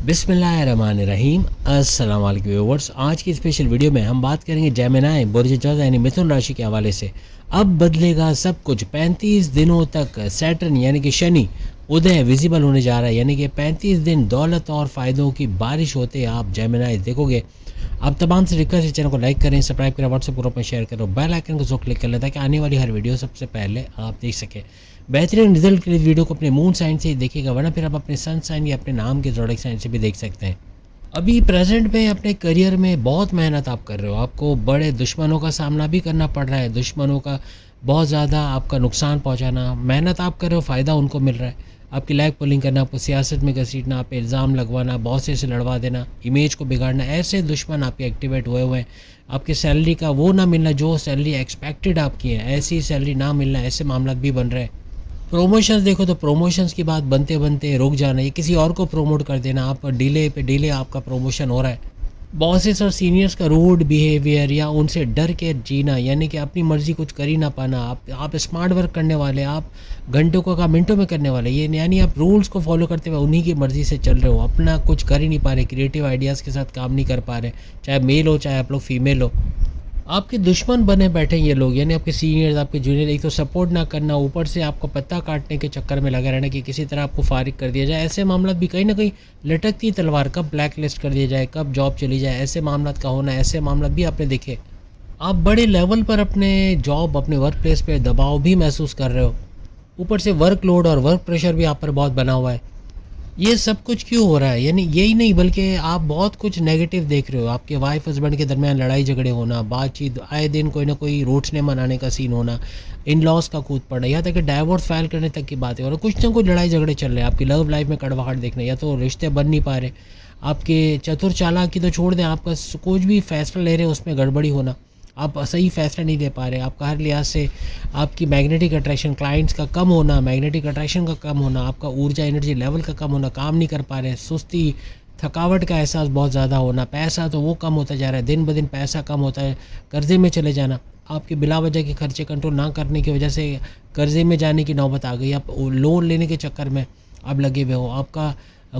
बिस्मिल्लाहिर्रहमानिर्रहीम। अस्सलाम वालेकुम व्यूअर्स। आज की स्पेशल वीडियो में हम बात करेंगे जेमिनी बुर्ज जौज़ा यानी मिथुन राशि के हवाले से। अब बदलेगा सब कुछ। 35 दिनों तक सैटर्न यानी कि शनि उदय विजिबल होने जा रहा है, यानी कि 35 दिन दौलत और फ़ायदों की बारिश होते आप जेमिनी देखोगे। आप तमाम से रिक्वेस्ट है, चैनल को लाइक करें, सब्सक्राइब करें, व्हाट्सएप ग्रुप में शेयर करो, बेल आइकन को जो क्लिक कर लें ताकि आने वाली हर वीडियो सबसे पहले आप देख सकें। बेहतरीन रिजल्ट के लिए वीडियो को अपने मून साइन से ही देखिएगा, वरना फिर आप अपने सन साइन या अपने नाम के ज़ोडिएक साइन से भी देख सकते हैं। अभी प्रेजेंट में अपने करियर में बहुत मेहनत आप कर रहे हो, आपको बड़े दुश्मनों का सामना भी करना पड़ रहा है, दुश्मनों का बहुत ज़्यादा आपका नुकसान पहुंचाना, मेहनत आप कर रहे हो, फ़ायदा उनको मिल रहा है। आपकी लाइक पुलिंग करना, आपको सियासत में घसीटना, आप पे इल्ज़ाम लगवाना, बॉस से लड़वा देना, इमेज को बिगाड़ना, ऐसे दुश्मन आपके एक्टिवेट हुए हुए हैं। आपकी सैलरी का वो ना मिलना जो सैलरी एक्सपेक्टेड आपकी है, ऐसी सैलरी ना मिलना, ऐसे मामला भी बन रहे हैं। प्रमोशंस देखो तो प्रमोशंस की बात बनते बनते रुक जाना, ये किसी और को प्रमोट कर देना, आप डिले पे डिले आपका प्रमोशन हो रहा है। बॉसेस और सीनियर्स का रूड बिहेवियर या उनसे डर के जीना, यानी कि अपनी मर्ज़ी कुछ कर ही ना पाना। आप स्मार्ट वर्क करने वाले, आप घंटों का काम मिनटों में करने वाले, ये यानी आप रूल्स को फॉलो करते हुए उन्हीं की मर्ज़ी से चल रहे हो, अपना कुछ कर ही नहीं पा रहे, क्रिएटिव आइडियाज़ के साथ काम नहीं कर पा रहे, चाहे मेल हो चाहे आप लोग फीमेल हो। आपके दुश्मन बने बैठे हैं ये लोग, यानी आपके सीनियर्स, आपके जूनियर, एक तो सपोर्ट ना करना, ऊपर से आपको पत्ता काटने के चक्कर में लगा रहना कि किसी तरह आपको फारिग कर दिया जाए। ऐसे मामला भी कहीं ना कहीं लटकती तलवार, कब ब्लैक लिस्ट कर दिया जाए, कब जॉब चली जाए, ऐसे मामला का होना, ऐसे मामला भी आपने देखे। आप बड़े लेवल पर अपने जॉब, अपने वर्क प्लेस पर दबाव भी महसूस कर रहे हो, ऊपर से वर्कलोड और वर्क प्रेशर भी आप पर बहुत बना हुआ है। ये सब कुछ क्यों हो रहा है? यानी यही नहीं बल्कि आप बहुत कुछ नेगेटिव देख रहे हो। आपके वाइफ हस्बैंड के दरमियान लड़ाई झगड़े होना, बातचीत, आए दिन कोई ना कोई रूठने मनाने का सीन होना, इन लॉज का कूद पड़ना, यहाँ तक कि डाइवोर्स फाइल करने तक की बातें हो रही, कुछ ना कुछ लड़ाई झगड़े चल रहे हैं। आपकी लव लाइफ में कड़वाहट देखना, या तो रिश्ते बन नहीं पा रहे, आपके चतुर चालाक की तो छोड़ दें, आपका कुछ भी फैसला ले रहे हैं उसमें गड़बड़ी होना, आप सही फैसला नहीं दे पा रहे, आपका हर लिहाज से आपकी मैग्नेटिक अट्रैक्शन, क्लाइंट्स का कम होना, मैग्नेटिक अट्रैक्शन का कम होना, आपका ऊर्जा एनर्जी लेवल का कम होना, काम नहीं कर पा रहे, सुस्ती, थकावट का एहसास बहुत ज़्यादा होना, पैसा तो वो कम होता जा रहा है, दिन ब दिन पैसा कम होता है, कर्जे में चले जाना, आपके बिला वजह के खर्चे कंट्रोल ना करने की वजह से कर्जे में जाने की नौबत आ गई, आप लोन लेने के चक्कर में आप लगे हुए हो, आपका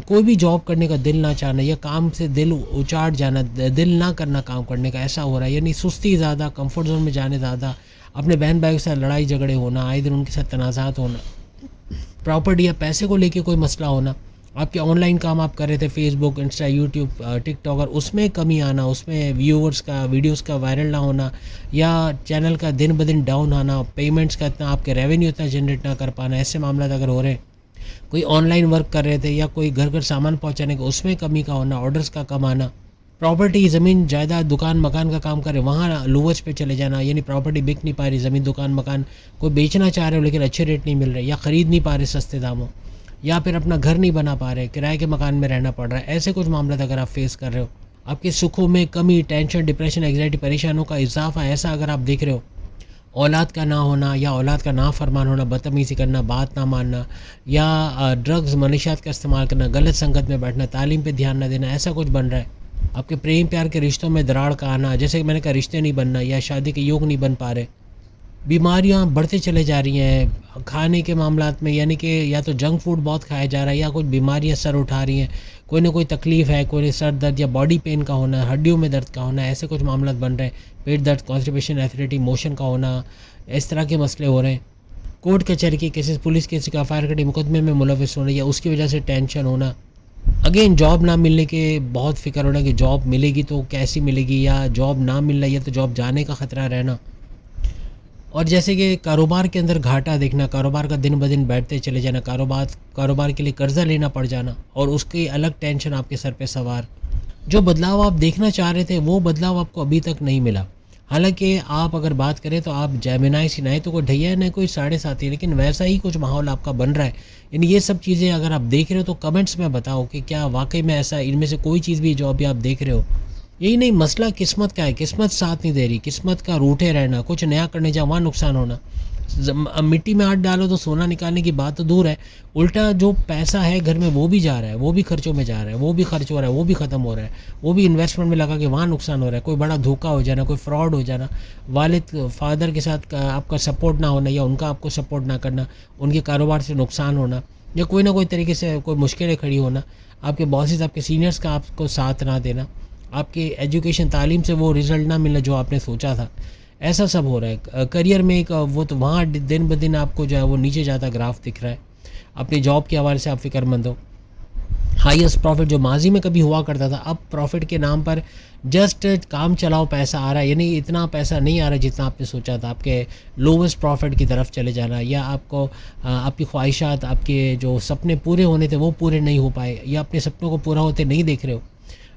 कोई भी जॉब करने का दिल ना चाहना, या काम से दिल उचाट जाना, दिल ना करना काम करने का, ऐसा हो रहा है। यानी सुस्ती ज़्यादा, कंफर्ट जोन में जाने ज़्यादा, अपने बहन भाई के साथ लड़ाई झगड़े होना, आए दिन उनके साथ तनाज़ात होना, प्रॉपर्टी या पैसे को लेके कोई मसला होना, आपके ऑनलाइन काम आप कर रहे थे, फेसबुक, इंस्टा, यूट्यूब, टिकटॉक, और उसमें कमी आना, उसमें व्यूअर्स का, वीडियोस का वायरल ना होना, या चैनल का दिन ब दिन डाउन आना, पेमेंट्स का इतना, आपके रेवेन्यू इतना जनरेट ना कर पाना, ऐसे मामला अगर हो रहे हैं। कोई ऑनलाइन वर्क कर रहे थे या कोई घर घर सामान पहुंचाने का, उसमें कमी का होना, ऑर्डर्स का कम आना, प्रॉपर्टी, ज़मीन जायदाद, दुकान मकान का काम करे, वहाँ लूवज पे चले जाना, यानी प्रॉपर्टी बिक नहीं पा रही, ज़मीन दुकान मकान कोई बेचना चाह रहे हो लेकिन अच्छे रेट नहीं मिल रहे, या ख़रीद नहीं पा रहे सस्ते दामों, या फिर अपना घर नहीं बना पा रहे, किराए के मकान में रहना पड़ रहा है, ऐसे कुछ मामला अगर आप फेस कर रहे हो। आपके सुखों में कमी, टेंशन, डिप्रेशन, एग्जाइटी, परेशानियों का इजाफा, ऐसा अगर आप देख रहे हो। औलाद का ना होना या औलाद का ना फरमान होना, बदतमीज़ी करना, बात ना मानना, या ड्रग्स मनशियात का इस्तेमाल करना, गलत संगत में बैठना, तालीम पे ध्यान ना देना, ऐसा कुछ बन रहा है। आपके प्रेम प्यार के रिश्तों में दरार का आना, जैसे कि मैंने कहा, रिश्ते नहीं बनना या शादी के योग नहीं बन पा रहे, बीमारियां बढ़ते चले जा रही हैं खाने के मामलात में, यानी कि या तो जंक फूड बहुत खाया जा रहा है, या कुछ बीमारियां सर उठा रही हैं, कोई ना कोई तकलीफ़ है, कोई सर दर्द या बॉडी पेन का होना, हड्डियों में दर्द का होना, ऐसे कुछ मामला बन रहे हैं, पेट दर्द, कॉन्स्टिपेशन, एसिडिटी, मोशन का होना, इस तरह के मसले हो रहे हैं। कोर्ट कचहरी के केसेस, पुलिस केस का, फायर कटी मुकदमे में मुलविस होना, या उसकी वजह से टेंशन होना। अगेन जॉब ना मिलने के बहुत फिक्र होना कि जॉब मिलेगी तो कैसी मिलेगी, या जॉब ना मिलना, या तो जॉब जाने का ख़तरा रहना। और जैसे कि कारोबार के अंदर घाटा देखना, कारोबार का दिन ब दिन बैठते चले जाना, कारोबार के लिए कर्जा लेना पड़ जाना, और उसकी अलग टेंशन आपके सर पे सवार। जो बदलाव आप देखना चाह रहे थे वो बदलाव आपको अभी तक नहीं मिला। हालांकि आप अगर बात करें तो आप जेमिनी सी, ना तो कोई ढैया है ना कोई 7.5 है, लेकिन वैसा ही कुछ माहौल आपका बन रहा है। यानी ये सब चीज़ें अगर आप देख रहे हो तो कमेंट्स में बताओ कि क्या वाकई में ऐसा, इनमें से कोई चीज़ भी जो अभी आप देख रहे हो। यही नहीं, मसला किस्मत का है, किस्मत साथ नहीं दे रही, किस्मत का रूठे रहना, कुछ नया करने जाओ वहाँ नुकसान होना। मिट्टी में हाथ डालो तो सोना निकालने की बात तो दूर है, उल्टा जो पैसा है घर में वो भी जा रहा है, वो भी खर्चों में जा रहा है, वो भी खर्च हो रहा है, वो भी ख़त्म हो रहा है, वो भी इन्वेस्टमेंट में लगा के वहाँ नुकसान हो रहा है। कोई बड़ा धोखा हो जाना, कोई फ्रॉड हो जाना, वालिद फादर के साथ आपका सपोर्ट ना होना, या उनका आपको सपोर्ट ना करना, उनके कारोबार से नुकसान होना, या कोई ना कोई तरीके से कोई मुश्किलें खड़ी होना, आपके बॉसेस आपके सीनियर्स का आपको साथ ना देना, आपके एजुकेशन तालीम से वो रिज़ल्ट ना मिलना जो आपने सोचा था, ऐसा सब हो रहा है। करियर में एक वो तो वहाँ दिन ब दिन आपको जो है वो नीचे जाता ग्राफ दिख रहा है। अपनी जॉब के हवाले से आप फ़िक्रमंद हो। हाईएस्ट प्रॉफिट जो माजी में कभी हुआ करता था, अब प्रॉफिट के नाम पर जस्ट काम चलाओ पैसा आ रहा है, यानी इतना पैसा नहीं आ रहा जितना आपने सोचा था। आपके लोवेस्ट प्रॉफिट की तरफ चले जाना, या आपको आपकी ख्वाहिशात, आपके जो सपने पूरे होने थे वो पूरे नहीं हो पाए, या अपने सपनों को पूरा होते नहीं देख रहे हो।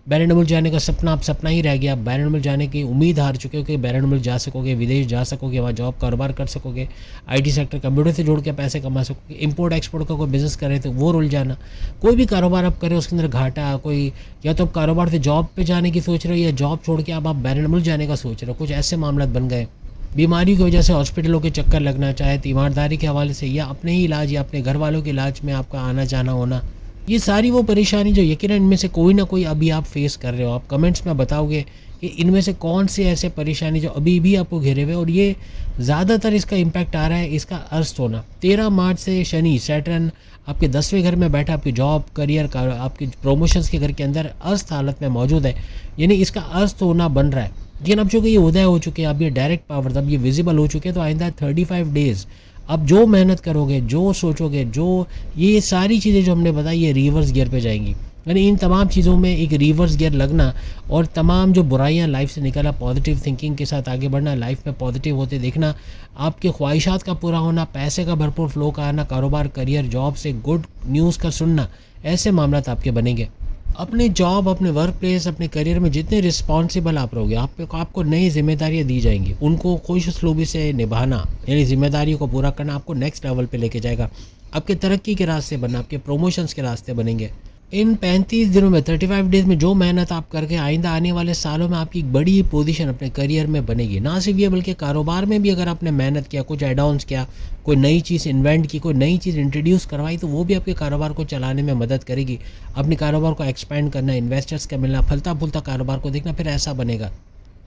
बैरन मुल्क जाने का सपना आप सपना ही रह गया। आप बैरन मुल्क जाने की उम्मीद हार चुके हो कि बैरन मुल्क जा सकोगे, विदेश जा सकोगे, वहाँ जॉब कारोबार कर सकोगे, आईटी सेक्टर कंप्यूटर से जोड़ के पैसे कमा सकोगे। इंपोर्ट एक्सपोर्ट का कोई बिज़नेस कर रहे थे वो रुल जाना। कोई भी कारोबार आप करें उसके अंदर घाटा, कोई या तो आप कारोबार से जॉब पे जाने की सोच रहे हो, या जॉब छोड़ के आप बैरन मुल्क जाने का सोच रहे हो। कुछ ऐसे मामला बन गए। बीमारी की वजह से हॉस्पिटलों के चक्कर लगना, चाहे तीमारदारी के हवाले से या अपने ही इलाज या अपने घर वालों के इलाज में आपका आना जाना होना, ये सारी वो परेशानी जो यकीनन इनमें से कोई ना कोई अभी आप फेस कर रहे हो। आप कमेंट्स में बताओगे कि इनमें से कौन से ऐसे परेशानी जो अभी भी आपको घेरे हुए, और ये ज़्यादातर इसका इम्पैक्ट आ रहा है इसका अस्त होना। 13 मार्च से शनि सैटर्न आपके 10वें घर में बैठा आपकी जॉब करियर का आपके प्रमोशंस के घर के अंदर अस्त हालत में मौजूद है, यानी इसका अस्त होना बन रहा है। लेकिन अब चूँकि ये उदय हो चुके हैं, अब ये डायरेक्ट पावर, अब ये विजिबल हो चुके हैं, तो आइंदा 35 डेज़ अब जो मेहनत करोगे, जो सोचोगे, जो ये सारी चीज़ें जो हमने बताई ये रिवर्स गियर पे जाएंगी। यानी इन तमाम चीज़ों में एक रिवर्स गियर लगना, और तमाम जो बुराइयां लाइफ से निकलना, पॉजिटिव थिंकिंग के साथ आगे बढ़ना, लाइफ में पॉजिटिव होते देखना, आपके ख्वाहिशात का पूरा होना, पैसे का भरपूर फ्लो का आना, कारोबार करियर जॉब से गुड न्यूज़ का सुनना, ऐसे मामला आपके बनेंगे। अपनी जॉब, अपने वर्क प्लेस, अपने करियर में जितने रिस्पॉन्सिबल आप रहोगे, आपको नई जिम्मेदारियां दी जाएंगी, उनको खुश उसलूबी से निभाना, यानी जिम्मेदारियों को पूरा करना आपको नेक्स्ट लेवल पे लेके जाएगा। आपके तरक्की के रास्ते बनना, आपके प्रमोशंस के रास्ते बनेंगे। इन 35 दिनों में 35 डेज़ में जो मेहनत आप करके आइंदा आने वाले सालों में आपकी एक बड़ी पोजीशन अपने करियर में बनेगी। ना सिर्फ ये बल्कि कारोबार में भी अगर आपने मेहनत किया, कुछ एड ऑन्स किया, कोई नई चीज़ इन्वेंट की, कोई नई चीज़ इंट्रोड्यूस करवाई, तो वो भी आपके कारोबार को चलाने में मदद करेगी। अपने कारोबार को एक्सपेंड करना, इन्वेस्टर्स का मिलना, फलता फूलता कारोबार को देखना, फिर ऐसा बनेगा।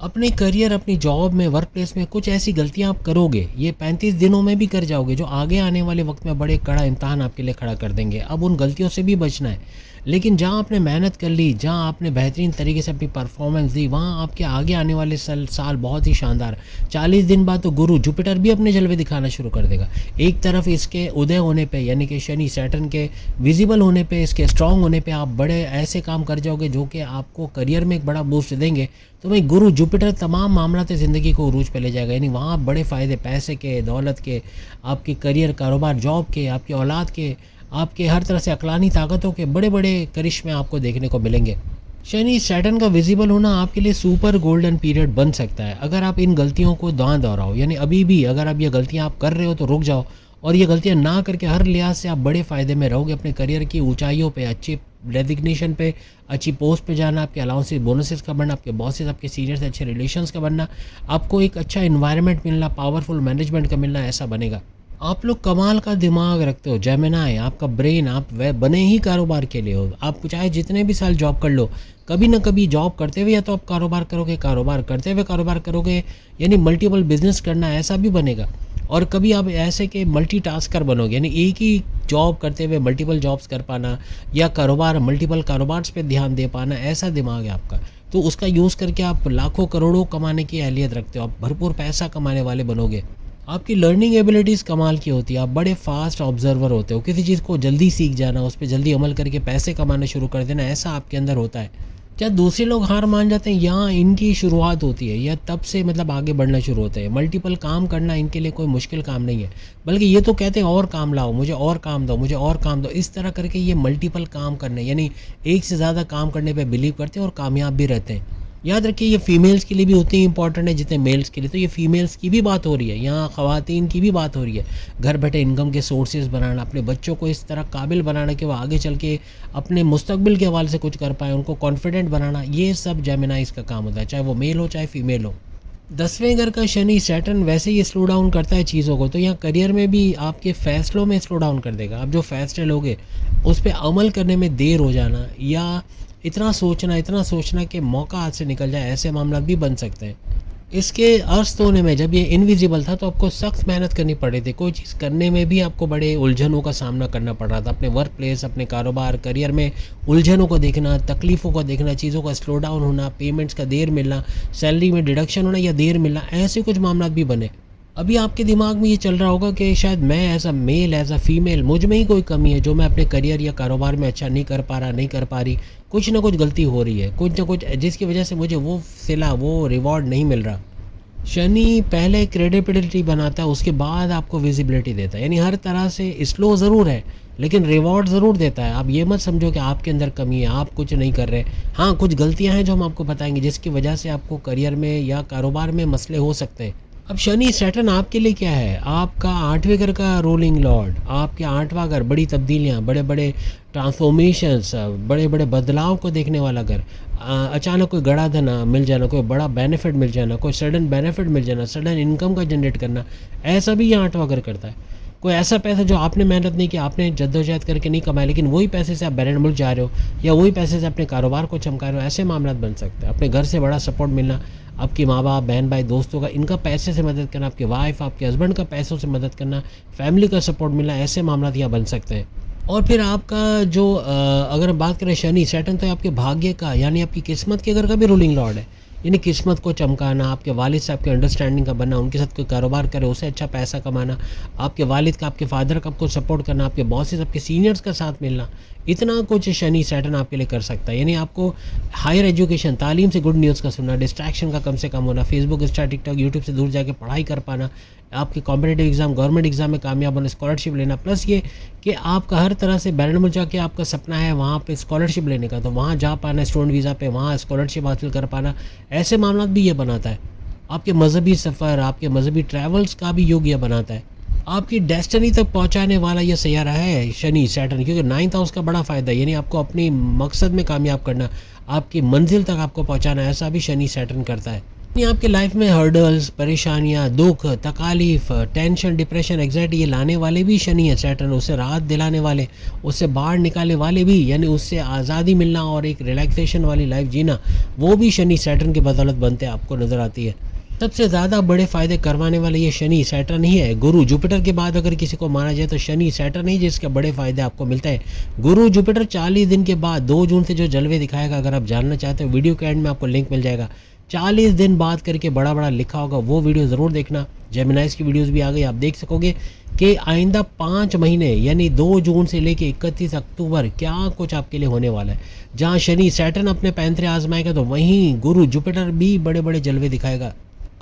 अपने करियर, अपनी जॉब में, वर्क प्लेस में कुछ ऐसी गलतियां आप करोगे, ये 35 दिनों में भी कर जाओगे, जो आगे आने वाले वक्त में बड़े कड़ा इम्तहान आपके लिए खड़ा कर देंगे। अब उन गलतियों से भी बचना है। लेकिन जहां आपने मेहनत कर ली, जहां आपने बेहतरीन तरीके से अपनी परफॉर्मेंस दी, वहां आपके आगे आने वाले साल बहुत ही शानदार। 40 दिन बाद तो गुरु जुपिटर भी अपने जलवे दिखाना शुरू कर देगा। एक तरफ इसके उदय होने पे, यानी कि शनि सैटर्न के विजिबल होने पे, इसके स्ट्रांग होने पे आप बड़े ऐसे काम कर जाओगे जो कि आपको करियर में एक बड़ा बूस्ट देंगे। तो भाई गुरु जुपिटर तमाम मामला से ज़िंदगी को उरूज पे ले जाएगा, यानी वहाँ बड़े फ़ायदे पैसे के, दौलत के, आपके करियर, कारोबार, जॉब के, आपकी औलाद के, आपके हर तरह से अकलानी ताकतों के बड़े बड़े करिश्मे आपको देखने को मिलेंगे। शनि सैटर्न का विजिबल होना आपके लिए सुपर गोल्डन पीरियड बन सकता है अगर आप इन गलतियों को दांव दोहराओ। यानी अभी भी अगर आप ये गलतियाँ आप कर रहे हो तो रुक जाओ, और ये गलतियाँ ना करके हर लिहाज से आप बड़े फ़ायदे में रहोगे। अपने करियर की ऊंचाइयों पे, अच्छी डेजिग्नेशन पे, अच्छी पोस्ट पे जाना, आपके अलाउंसेस बोनसेस का बनना, आपके बॉसेस, आपके सीनियर से अच्छे रिलेशंस का बनना, आपको एक अच्छा इन्वायरमेंट मिलना, पावरफुल मैनेजमेंट का मिलना, ऐसा बनेगा। आप लोग कमाल का दिमाग रखते हो, जेमिनाई, आपका ब्रेन, आप वह बने ही कारोबार के लिए हो। आप चाहे जितने भी साल जॉब कर लो, कभी ना कभी जॉब करते हुए या तो आप कारोबार करोगे, कारोबार करते हुए कारोबार करोगे, यानी मल्टीपल बिजनेस करना, ऐसा भी बनेगा। और कभी आप ऐसे के मल्टीटास्कर बनोगे, यानी एक ही जॉब करते हुए मल्टीपल जॉब्स कर पाना, या कारोबार मल्टीपल कारोबार्स पे ध्यान दे पाना, ऐसा दिमाग है आपका। तो उसका यूज़ करके आप लाखों करोड़ों कमाने की अहलियत रखते हो, आप भरपूर पैसा कमाने वाले बनोगे। आपकी लर्निंग एबिलिटीज़ कमाल की होती है, आप बड़े फास्ट ऑब्जर्वर होते हो, किसी चीज़ को जल्दी सीख जाना, उस पर जल्दी अमल करके पैसे कमाना शुरू कर देना, ऐसा आपके अंदर होता है। क्या दूसरे लोग हार मान जाते हैं, यहाँ इनकी शुरुआत होती है, या तब से मतलब आगे बढ़ना शुरू होता है। मल्टीपल काम करना इनके लिए कोई मुश्किल काम नहीं है, बल्कि ये तो कहते हैं और काम लाओ, मुझे और काम दो, मुझे और काम दो। इस तरह करके ये मल्टीपल काम करने, यानी एक से ज़्यादा काम करने पे बिलीव करते हैं और कामयाब भी रहते हैं। याद रखिए ये फीमेल्स के लिए भी उतनी इंपॉर्टेंट है जितने मेल्स के लिए। तो ये फीमेल्स की भी बात हो रही है, यहाँ ख़वातीन की भी बात हो रही है। घर बैठे इनकम के सोर्सेज बनाना, अपने बच्चों को इस तरह काबिल बनाना कि वो आगे चल के अपने मुस्तकबिल के हवाले से कुछ कर पाए, उनको कॉन्फिडेंट बनाना, ये सब जेमिनाइज का काम होता है, चाहे वो मेल हो चाहे फीमेल हो। 10वें घर का शनि सैटर्न वैसे ही स्लो डाउन करता है चीज़ों को, तो यहाँ करियर में भी आपके फ़ैसलों में स्लो डाउन कर देगा। आप जो फ़ैसले लोगे उस पर अमल करने में देर हो जाना, या इतना सोचना कि मौका हाथ से निकल जाए, ऐसे मामला भी बन सकते हैं। इसके अस्त होने में जब ये इनविजिबल था तो आपको सख्त मेहनत करनी पड़ रही थी, कोई चीज़ करने में भी आपको बड़े उलझनों का सामना करना पड़ रहा था। अपने वर्क प्लेस, अपने कारोबार, करियर में उलझनों को देखना, तकलीफ़ों को देखना, चीज़ों का स्लो डाउन होना, पेमेंट्स का देर मिलना, सैलरी में डिडक्शन होना या देर मिलना, ऐसे कुछ मामला भी बने। अभी आपके दिमाग में ये चल रहा होगा कि शायद मैं as a male, as a female, मुझ में ही कोई कमी है जो मैं अपने करियर या कारोबार में अच्छा नहीं कर पा रहा, नहीं कर पा रही। कुछ ना कुछ गलती हो रही है, कुछ ना कुछ जिसकी वजह से मुझे वो सिला, वो रिवॉर्ड नहीं मिल रहा। शनि पहले क्रेडिबिलिटी बनाता है, उसके बाद आपको विजिबिलिटी देता है। यानी हर तरह से स्लो ज़रूर है लेकिन रिवॉर्ड ज़रूर देता है। आप ये मत समझो कि आपके अंदर कमी है, आप कुछ नहीं कर रहे। हाँ, कुछ गलतियाँ हैं जो हम आपको बताएंगे जिसकी वजह से आपको करियर में या कारोबार में मसले हो सकते हैं। अब शनि सैटर्न आपके लिए क्या है? आपका 8वें घर का रूलिंग लॉर्ड, आपके 8वां घर, बड़ी तब्दीलियाँ, बड़े बड़े ट्रांसफॉर्मेशंस, बड़े बड़े बदलाव को देखने वाला घर। अचानक कोई गड़ा धन मिल जाना, कोई बड़ा बेनिफिट मिल जाना, कोई सडन बेनिफिट मिल जाना, सडन इनकम का जनरेट करना, ऐसा भी ये 8वां घर करता है। कोई ऐसा पैसा जो आपने मेहनत नहीं किया, आपने जद्दोजहद करके नहीं कमाया, लेकिन वही पैसे से आप बैरन मुल्क जा रहे हो या वही पैसे से अपने कारोबार को चमका रहे हो, ऐसे मामला बन सकते हैं। अपने घर से बड़ा सपोर्ट मिलना, आपके माँ बाप, बहन भाई, दोस्तों का, इनका पैसे से मदद करना, आपके वाइफ, आपके हस्बैंड का पैसों से मदद करना, फैमिली का सपोर्ट मिलना, ऐसे मामला यहाँ बन सकते हैं। और फिर आपका जो अगर हम बात करें शनि सैटर्न, तो आपके भाग्य का यानी आपकी किस्मत के घर का भी रूलिंग लॉर्ड है। यानी किस्मत को चमकाना, आपके वालिद से आपके अंडरस्टैंडिंग का बनना, उनके साथ कोई कारोबार करे, उससे अच्छा पैसा कमाना, आपके वालिद का, आपके फादर का आपको सपोर्ट करना, आपके बॉसेस, आपके सीनियर्स का साथ मिलना, इतना कुछ शनि सैटर्न आपके लिए कर सकता है। यानी आपको हायर एजुकेशन, तालीम से गुड न्यूज़ का सुनना, डिस्ट्रैक्शन का कम से कम होना, फेसबुक, इंस्टा, टिकटॉक, यूट्यूब से दूर जाके पढ़ाई कर पाना, आपके कॉम्पिटेटिव एग्जाम, गवर्नमेंट एग्जाम में कामयाब होना, स्कॉलरशिप लेना, प्लस ये कि आपका हर तरह से बैरन मुल्क जाके आपका सपना है वहाँ पे स्कॉलरशिप लेने का, तो वहाँ जा पाना, स्टूडेंट वीज़ा पे वहाँ स्कॉलरशिप हासिल कर पाना, ऐसे मामला भी ये बनाता है। आपके मजहबी सफ़र, आपके मजहबी ट्रैवल्स का भी योग ये बनाता है। आपकी डेस्टिनी तक पहुंचाने वाला ये सैयारा है शनि सैटर्न, क्योंकि 9th हाउस का बड़ा फ़ायदा है। यानी आपको अपनी मकसद में कामयाब करना, आपकी मंजिल तक आपको पहुंचाना, ऐसा भी शनि सैटर्न करता है। यानी आपके लाइफ में हर्डल्स, परेशानियां, दुख, तकालीफ, टेंशन, डिप्रेशन, एग्जाइटी, ये लाने वाले भी शनि है सैटर्न। उससे राहत दिलाने वाले, उससे बाहर निकालने वाले भी, यानी उससे आज़ादी मिलना और एक रिलैक्सेशन वाली लाइफ जीना, वो भी शनि सैटर्न की बदौलत बनते आपको नज़र आती है। सबसे ज़्यादा बड़े फ़ायदे करवाने वाले ये शनि सैटर्न ही है। गुरु जुपिटर के बाद अगर किसी को माना जाए तो शनि सैटर्न ही जिसके बड़े फ़ायदे आपको मिलते हैं। गुरु जुपिटर 40 दिन के बाद 2 जून से जो जलवे दिखाएगा, अगर आप जानना चाहते हो वीडियो के एंड में आपको लिंक मिल जाएगा। 40 दिन बाद करके बड़ा बड़ा लिखा होगा, वो वीडियो ज़रूर देखना। जेमिनाइज की वीडियोज़ भी आ गई, आप देख सकोगे कि आइंदा 5 महीने यानी 2 जून से लेके 31 अक्टूबर क्या कुछ आपके लिए होने वाला है। जहाँ शनि सैटर्न अपने पैंतरे आजमाएगा तो वहीं गुरु जुपिटर भी बड़े बड़े जलवे दिखाएगा।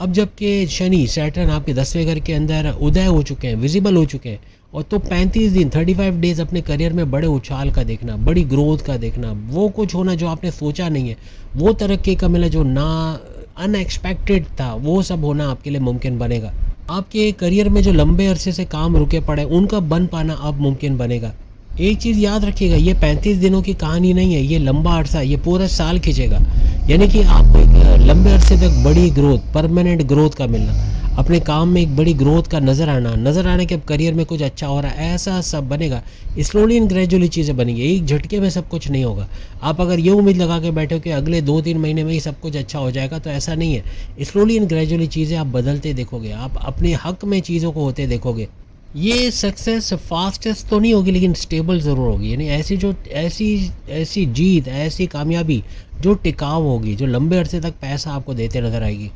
अब जबकि शनि सैटर्न आपके 10वें घर के अंदर उदय हो चुके हैं, विजिबल हो चुके हैं, और तो 35 दिन 35 डेज अपने करियर में बड़े उछाल का देखना, बड़ी ग्रोथ का देखना, वो कुछ होना जो आपने सोचा नहीं है, वो तरक्की का मिला जो ना अनएक्सपेक्टेड था, वो सब होना आपके लिए मुमकिन बनेगा। आपके करियर में जो लंबे अरसे से काम रुके पड़े, उनका बन पाना अब मुमकिन बनेगा। एक चीज़ याद रखिएगा, ये 35 दिनों की कहानी नहीं है, ये लंबा अरसा, ये पूरा साल खींचेगा। यानी कि आपको एक लंबे अरसे तक बड़ी ग्रोथ, परमानेंट ग्रोथ का मिलना, अपने काम में एक बड़ी ग्रोथ का नज़र आना कि अब करियर में कुछ अच्छा हो रहा है, ऐसा सब बनेगा। स्लोली एंड ग्रेजुअली चीज़ें बनेंगी, एक झटके में सब कुछ नहीं होगा। आप अगर ये उम्मीद लगा के बैठे हो कि अगले 2-3 महीने में ही सब कुछ अच्छा हो जाएगा, तो ऐसा नहीं है। स्लोली एंड ग्रेजुअली चीज़ें आप बदलते देखोगे, आप अपने हक में चीज़ों को होते देखोगे। ये सक्सेस फास्टेस्ट तो नहीं होगी लेकिन स्टेबल ज़रूर होगी। यानी ऐसी जीत, ऐसी कामयाबी जो टिकाऊ होगी, जो लंबे अरसे तक पैसा आपको देते नज़र आएगी।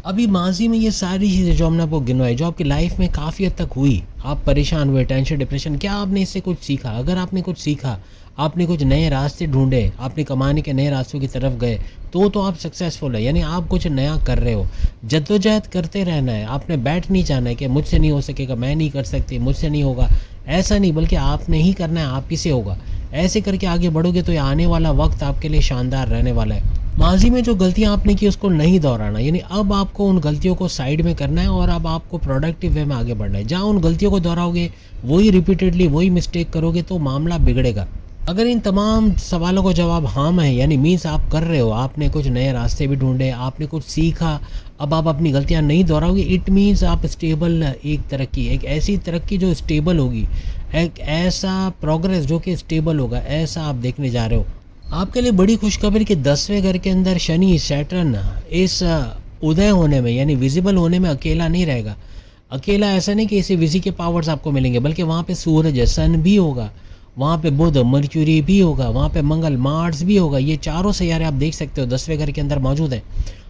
अभी माजी में ये सारी चीज़ें जो हमने आपको गिनवाई, जो आपकी लाइफ में काफ़ी हद तक हुई, आप परेशान हुए, टेंशन, डिप्रेशन, क्या आपने इससे कुछ सीखा? अगर आपने कुछ सीखा, आपने कुछ नए रास्ते ढूंढे, आपने कमाने के नए रास्तों की तरफ गए, तो आप सक्सेसफुल है। यानी आप कुछ नया कर रहे हो। जद्दोजहद करते रहना है, आपने बैठ नहीं जाना है कि मुझसे नहीं हो सकेगा, मैं नहीं कर सकती, मुझसे नहीं होगा, ऐसा नहीं, बल्कि आपने ही करना है, आप ही से होगा। ऐसे करके आगे बढ़ोगे तो ये आने वाला वक्त आपके लिए शानदार रहने वाला है। माजी में जो गलतियां आपने की उसको नहीं दोहराना, यानी अब आपको उन गलतियों को साइड में करना है और अब आपको प्रोडक्टिव वे में आगे बढ़ना है। जहाँ उन गलतियों को दोहराओगे, वही रिपीटेडली वही मिस्टेक करोगे तो मामला बिगड़ेगा। अगर इन तमाम सवालों का जवाब हाँ में है, यानी मीन्स आप कर रहे हो, आपने कुछ नए रास्ते भी ढूंढे, आपने कुछ सीखा, अब आप अपनी गलतियां नहीं दोहराओगे, इट मीन्स आप स्टेबल, एक तरक्की, एक ऐसी तरक्की जो स्टेबल होगी, एक ऐसा प्रोग्रेस जो कि स्टेबल होगा, ऐसा आप देखने जा रहे हो। आपके लिए बड़ी खुशखबरी कि 10वें घर के अंदर शनि सैटर्न इस उदय होने में यानी विजिबल होने में अकेला नहीं रहेगा। अकेला ऐसा नहीं कि इसे विजी के पावर्स आपको मिलेंगे, बल्कि वहाँ पे सूरज सन भी होगा, वहाँ पे बुध मर्क्यूरी भी होगा, वहाँ पे मंगल मार्स भी होगा। ये चारों सैयारे आप देख सकते हो 10वें घर के अंदर मौजूद है।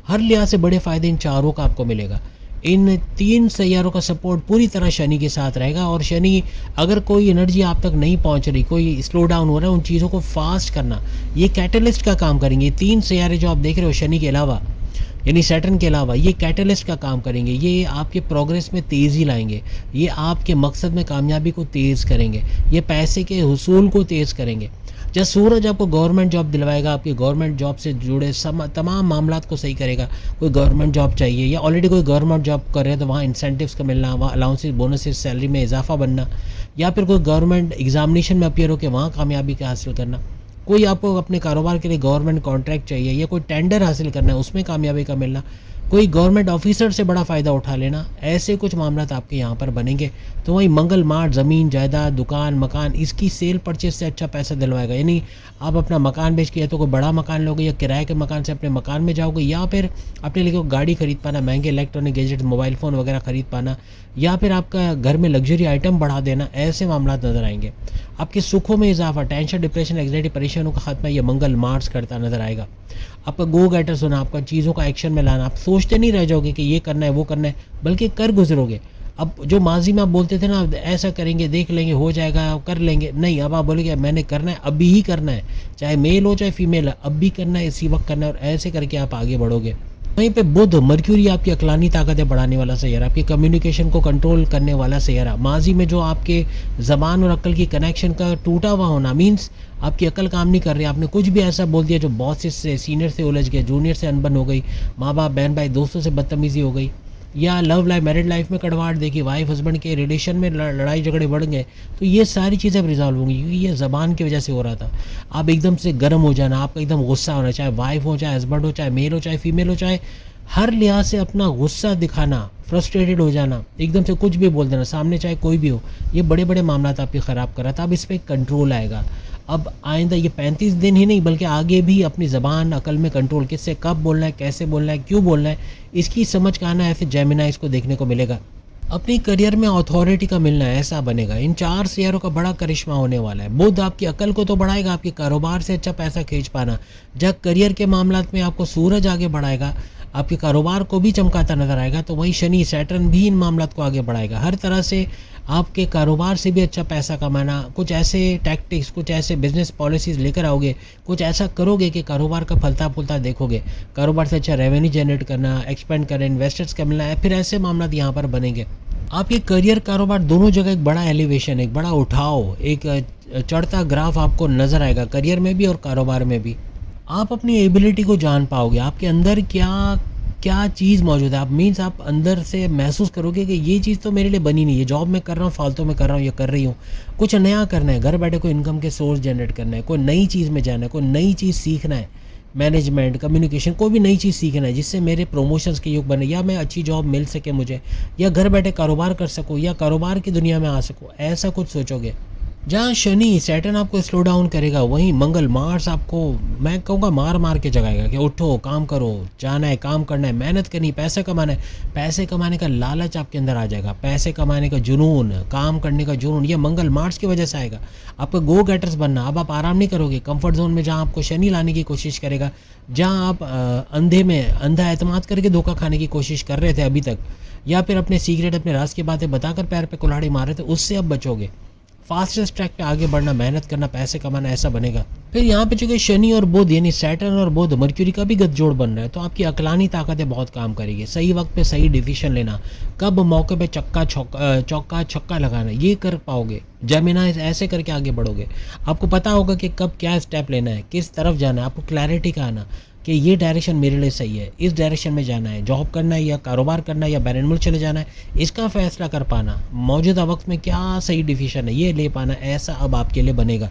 हर लिहाज से बड़े फ़ायदे इन चारों का आपको मिलेगा। इन 3 सैयारों का सपोर्ट पूरी तरह शनि के साथ रहेगा, और शनि अगर कोई एनर्जी आप तक नहीं पहुंच रही, कोई स्लो डाउन हो रहा है, उन चीज़ों को फास्ट करना, ये कैटलिस्ट का काम करेंगे। 3 सैयारे जो आप देख रहे हो शनि के अलावा यानी सैटर्न के अलावा, ये कैटलिस्ट का काम करेंगे। ये आपके प्रोग्रेस में तेज़ी लाएंगे, ये आपके मकसद में कामयाबी को तेज़ करेंगे, ये पैसे के हुसूल को तेज़ करेंगे। जब सूरज आपको गवर्नमेंट जॉब दिलवाएगा, आपकी गवर्नमेंट जॉब से जुड़े तमाम मामलात को सही करेगा। कोई गवर्नमेंट जॉब चाहिए या ऑलरेडी कोई गवर्नमेंट जॉब कर रहे हैं तो वहाँ इंसेंटिव्स का मिलना, वहाँ अलाउंसेस बोनसेस सैलरी में इजाफा बनना, या फिर कोई गवर्नमेंट एग्जामिनेशन में अपियर होकर वहाँ कामयाबी का हासिल करना। कोई आपको अपने कारोबार के लिए गवर्नमेंट कॉन्ट्रैक्ट चाहिए या कोई टेंडर हासिल करना है, उसमें कामयाबी का मिलना, कोई गवर्नमेंट ऑफिसर से बड़ा फ़ायदा उठा लेना, ऐसे कुछ मामला आपके यहाँ पर बनेंगे। तो वही मंगल मार्ट ज़मीन जायदाद दुकान मकान इसकी सेल परचेज से अच्छा पैसा दिलवाएगा। यानी आप अपना मकान बेच के या तो कोई बड़ा मकान लोगे या किराए के मकान से अपने मकान में जाओगे, या फिर अपने लिए कोई गाड़ी खरीद पाना, महंगे इलेक्ट्रॉनिक गैजेट मोबाइल फ़ोन वगैरह खरीद पाना, या फिर आपका घर में लग्जरी आइटम बढ़ा देना, ऐसे मामला नज़र आएंगे। आपके सुखों में इजाफा, टेंशन डिप्रेशन एंग्जाइटी परेशानियों का खात्मा ये मंगल मार्स करता नजर आएगा। आपका गो गेटर्स होना, आपका चीज़ों का एक्शन में लाना, आप सोचते नहीं रह जाओगे कि ये करना है वो करना है, बल्कि कर गुजरोगे। अब जो माजी में आप बोलते थे ना ऐसा करेंगे देख लेंगे हो जाएगा कर लेंगे, नहीं, अब आप बोलोगे मैंने करना है, अभी ही करना है, चाहे मेल हो चाहे फीमेल है, अब भी करना है, इसी वक्त करना है, और ऐसे करके आप आगे बढ़ोगे। वहीं पे बुध मर्क्यूरी आपकी अकलानी ताकतें बढ़ाने वाला सैयारा, आपकी कम्युनिकेशन को कंट्रोल करने वाला सैयारा। माजी में जो आपके ज़बान और अक्ल की कनेक्शन का टूटा हुआ होना, मीन्स आपकी अकल काम नहीं कर रही, आपने कुछ भी ऐसा बोल दिया जो बॉस से सीनियर से उलझ गए, जूनियर से अनबन हो गई, माँ बाप बहन भाई दोस्तों से बदतमीज़ी हो गई, या लव लाइफ मैरिड लाइफ में कड़वाहट देखी, वाइफ हस्बैंड के रिलेशन में लड़ाई झगड़े बढ़ गए, तो ये सारी चीज़ें अब रिजॉल्व होंगी, क्योंकि ये ज़बान की वजह से हो रहा था। आप एकदम से गर्म हो जाना, आपका एकदम गुस्सा होना, चाहे वाइफ हो चाहे हस्बैंड हो चाहे मेल हो चाहे फीमेल हो, चाहे हर लिहाज से अपना गुस्सा दिखाना, फ्रस्ट्रेटेड हो जाना, एकदम से कुछ भी बोल देना सामने चाहे कोई भी हो, ये बड़े बड़े मामला आपके ख़राब कर रहा था। अब इस पर कंट्रोल आएगा। अब आइंदा ये 35 दिन ही नहीं बल्कि आगे भी अपनी ज़बान अकल में कंट्रोल, किससे कब बोलना है, कैसे बोलना है, क्यों बोलना है, इसकी समझ का आना है। फिर जेमिनाई इसको देखने को मिलेगा। अपनी करियर में अथॉरिटी का मिलना ऐसा बनेगा। इन 4 सैयारों का बड़ा करिश्मा होने वाला है। बुध आपकी अकल को तो बढ़ाएगा, आपके कारोबार से अच्छा पैसा खींच पाना। जब करियर के मामलात में आपको सूरज आगे बढ़ाएगा, आपके कारोबार को भी चमकाता नजर आएगा, तो वहीं शनि सैटर्न भी इन मामलात को आगे बढ़ाएगा। हर तरह से आपके कारोबार से भी अच्छा पैसा कमाना, कुछ ऐसे टैक्टिक्स, कुछ ऐसे बिजनेस पॉलिसीज़ लेकर आओगे, कुछ ऐसा करोगे कि कारोबार का फलता फूलता देखोगे, कारोबार से अच्छा रेवेन्यू जनरेट करना, एक्सपेंड करना, इन्वेस्टर्स का मिलना है, फिर ऐसे मामला यहाँ पर बनेंगे। आपके करियर कारोबार दोनों जगह एक बड़ा एलिवेशन, एक बड़ा उठाव, एक चढ़ता ग्राफ आपको नज़र आएगा, करियर में भी और कारोबार में भी। आप अपनी एबिलिटी को जान पाओगे, आपके अंदर क्या क्या चीज़ मौजूद है। आप मीन्स आप अंदर से महसूस करोगे कि ये चीज़ तो मेरे लिए बनी नहीं है, जॉब में कर रहा हूँ, फालतू में कर रहा हूँ या कर रही हूँ, कुछ नया करना है, घर बैठे कोई इनकम के सोर्स जनरेट करना है, कोई नई चीज़ में जाना है, कोई नई चीज़ सीखना है, मैनेजमेंट कम्युनिकेशन कोई भी नई चीज़ सीखना है जिससे मेरे प्रमोशंस के योग बने, या मैं अच्छी जॉब मिल सके मुझे, या घर बैठे कारोबार कर सकूँ, या कारोबार की दुनिया में आ सकूँ, ऐसा कुछ सोचोगे। जहाँ शनि सैटर्न आपको स्लो डाउन करेगा, वहीं मंगल मार्स आपको मैं कहूँगा मार मार के जगाएगा कि उठो काम करो, जाना है काम करना है, मेहनत करनी, पैसा कमाना है। पैसे कमाने का लालच आपके अंदर आ जाएगा, पैसे कमाने का जुनून, काम करने का जुनून, ये मंगल मार्स की वजह से आएगा। आपका गो गेटर्स बनना, अब आप आराम नहीं करोगे, कंफर्ट जोन में जहाँ आपको शनि लाने की कोशिश करेगा, जहाँ आप अंधे में अंधा एतमाद करके धोखा खाने की कोशिश कर रहे थे अभी तक, या फिर अपने सीक्रेट अपने राज की बातें बताकर पैर पे कुल्हाड़ी मार रहे थे, उससे अब बचोगे। फास्टेस्ट ट्रैक पे आगे बढ़ना, मेहनत करना, पैसे कमाना, ऐसा बनेगा। फिर यहाँ पे चूंकि शनि और बुध यानी सैटर्न और बुध मर्क्यूरी का भी गठजोड़ बन रहा है, तो आपकी अकलानी ताकतें बहुत काम करेगी। सही वक्त पे सही डिसीजन लेना, कब मौके पे चौका छक्का लगाना, ये कर पाओगे। जेमिनाई ऐसे करके आगे बढ़ोगे। आपको पता होगा कि कब क्या स्टेप लेना है, किस तरफ जाना है, आपको क्लैरिटी का आना कि ये डायरेक्शन मेरे लिए सही है, इस डायरेक्शन में जाना है, जॉब करना है या कारोबार करना है या बैरन मुल्क चले जाना है, इसका फैसला कर पाना, मौजूदा वक्त में क्या सही डिसीजन है ये ले पाना, ऐसा अब आपके लिए बनेगा।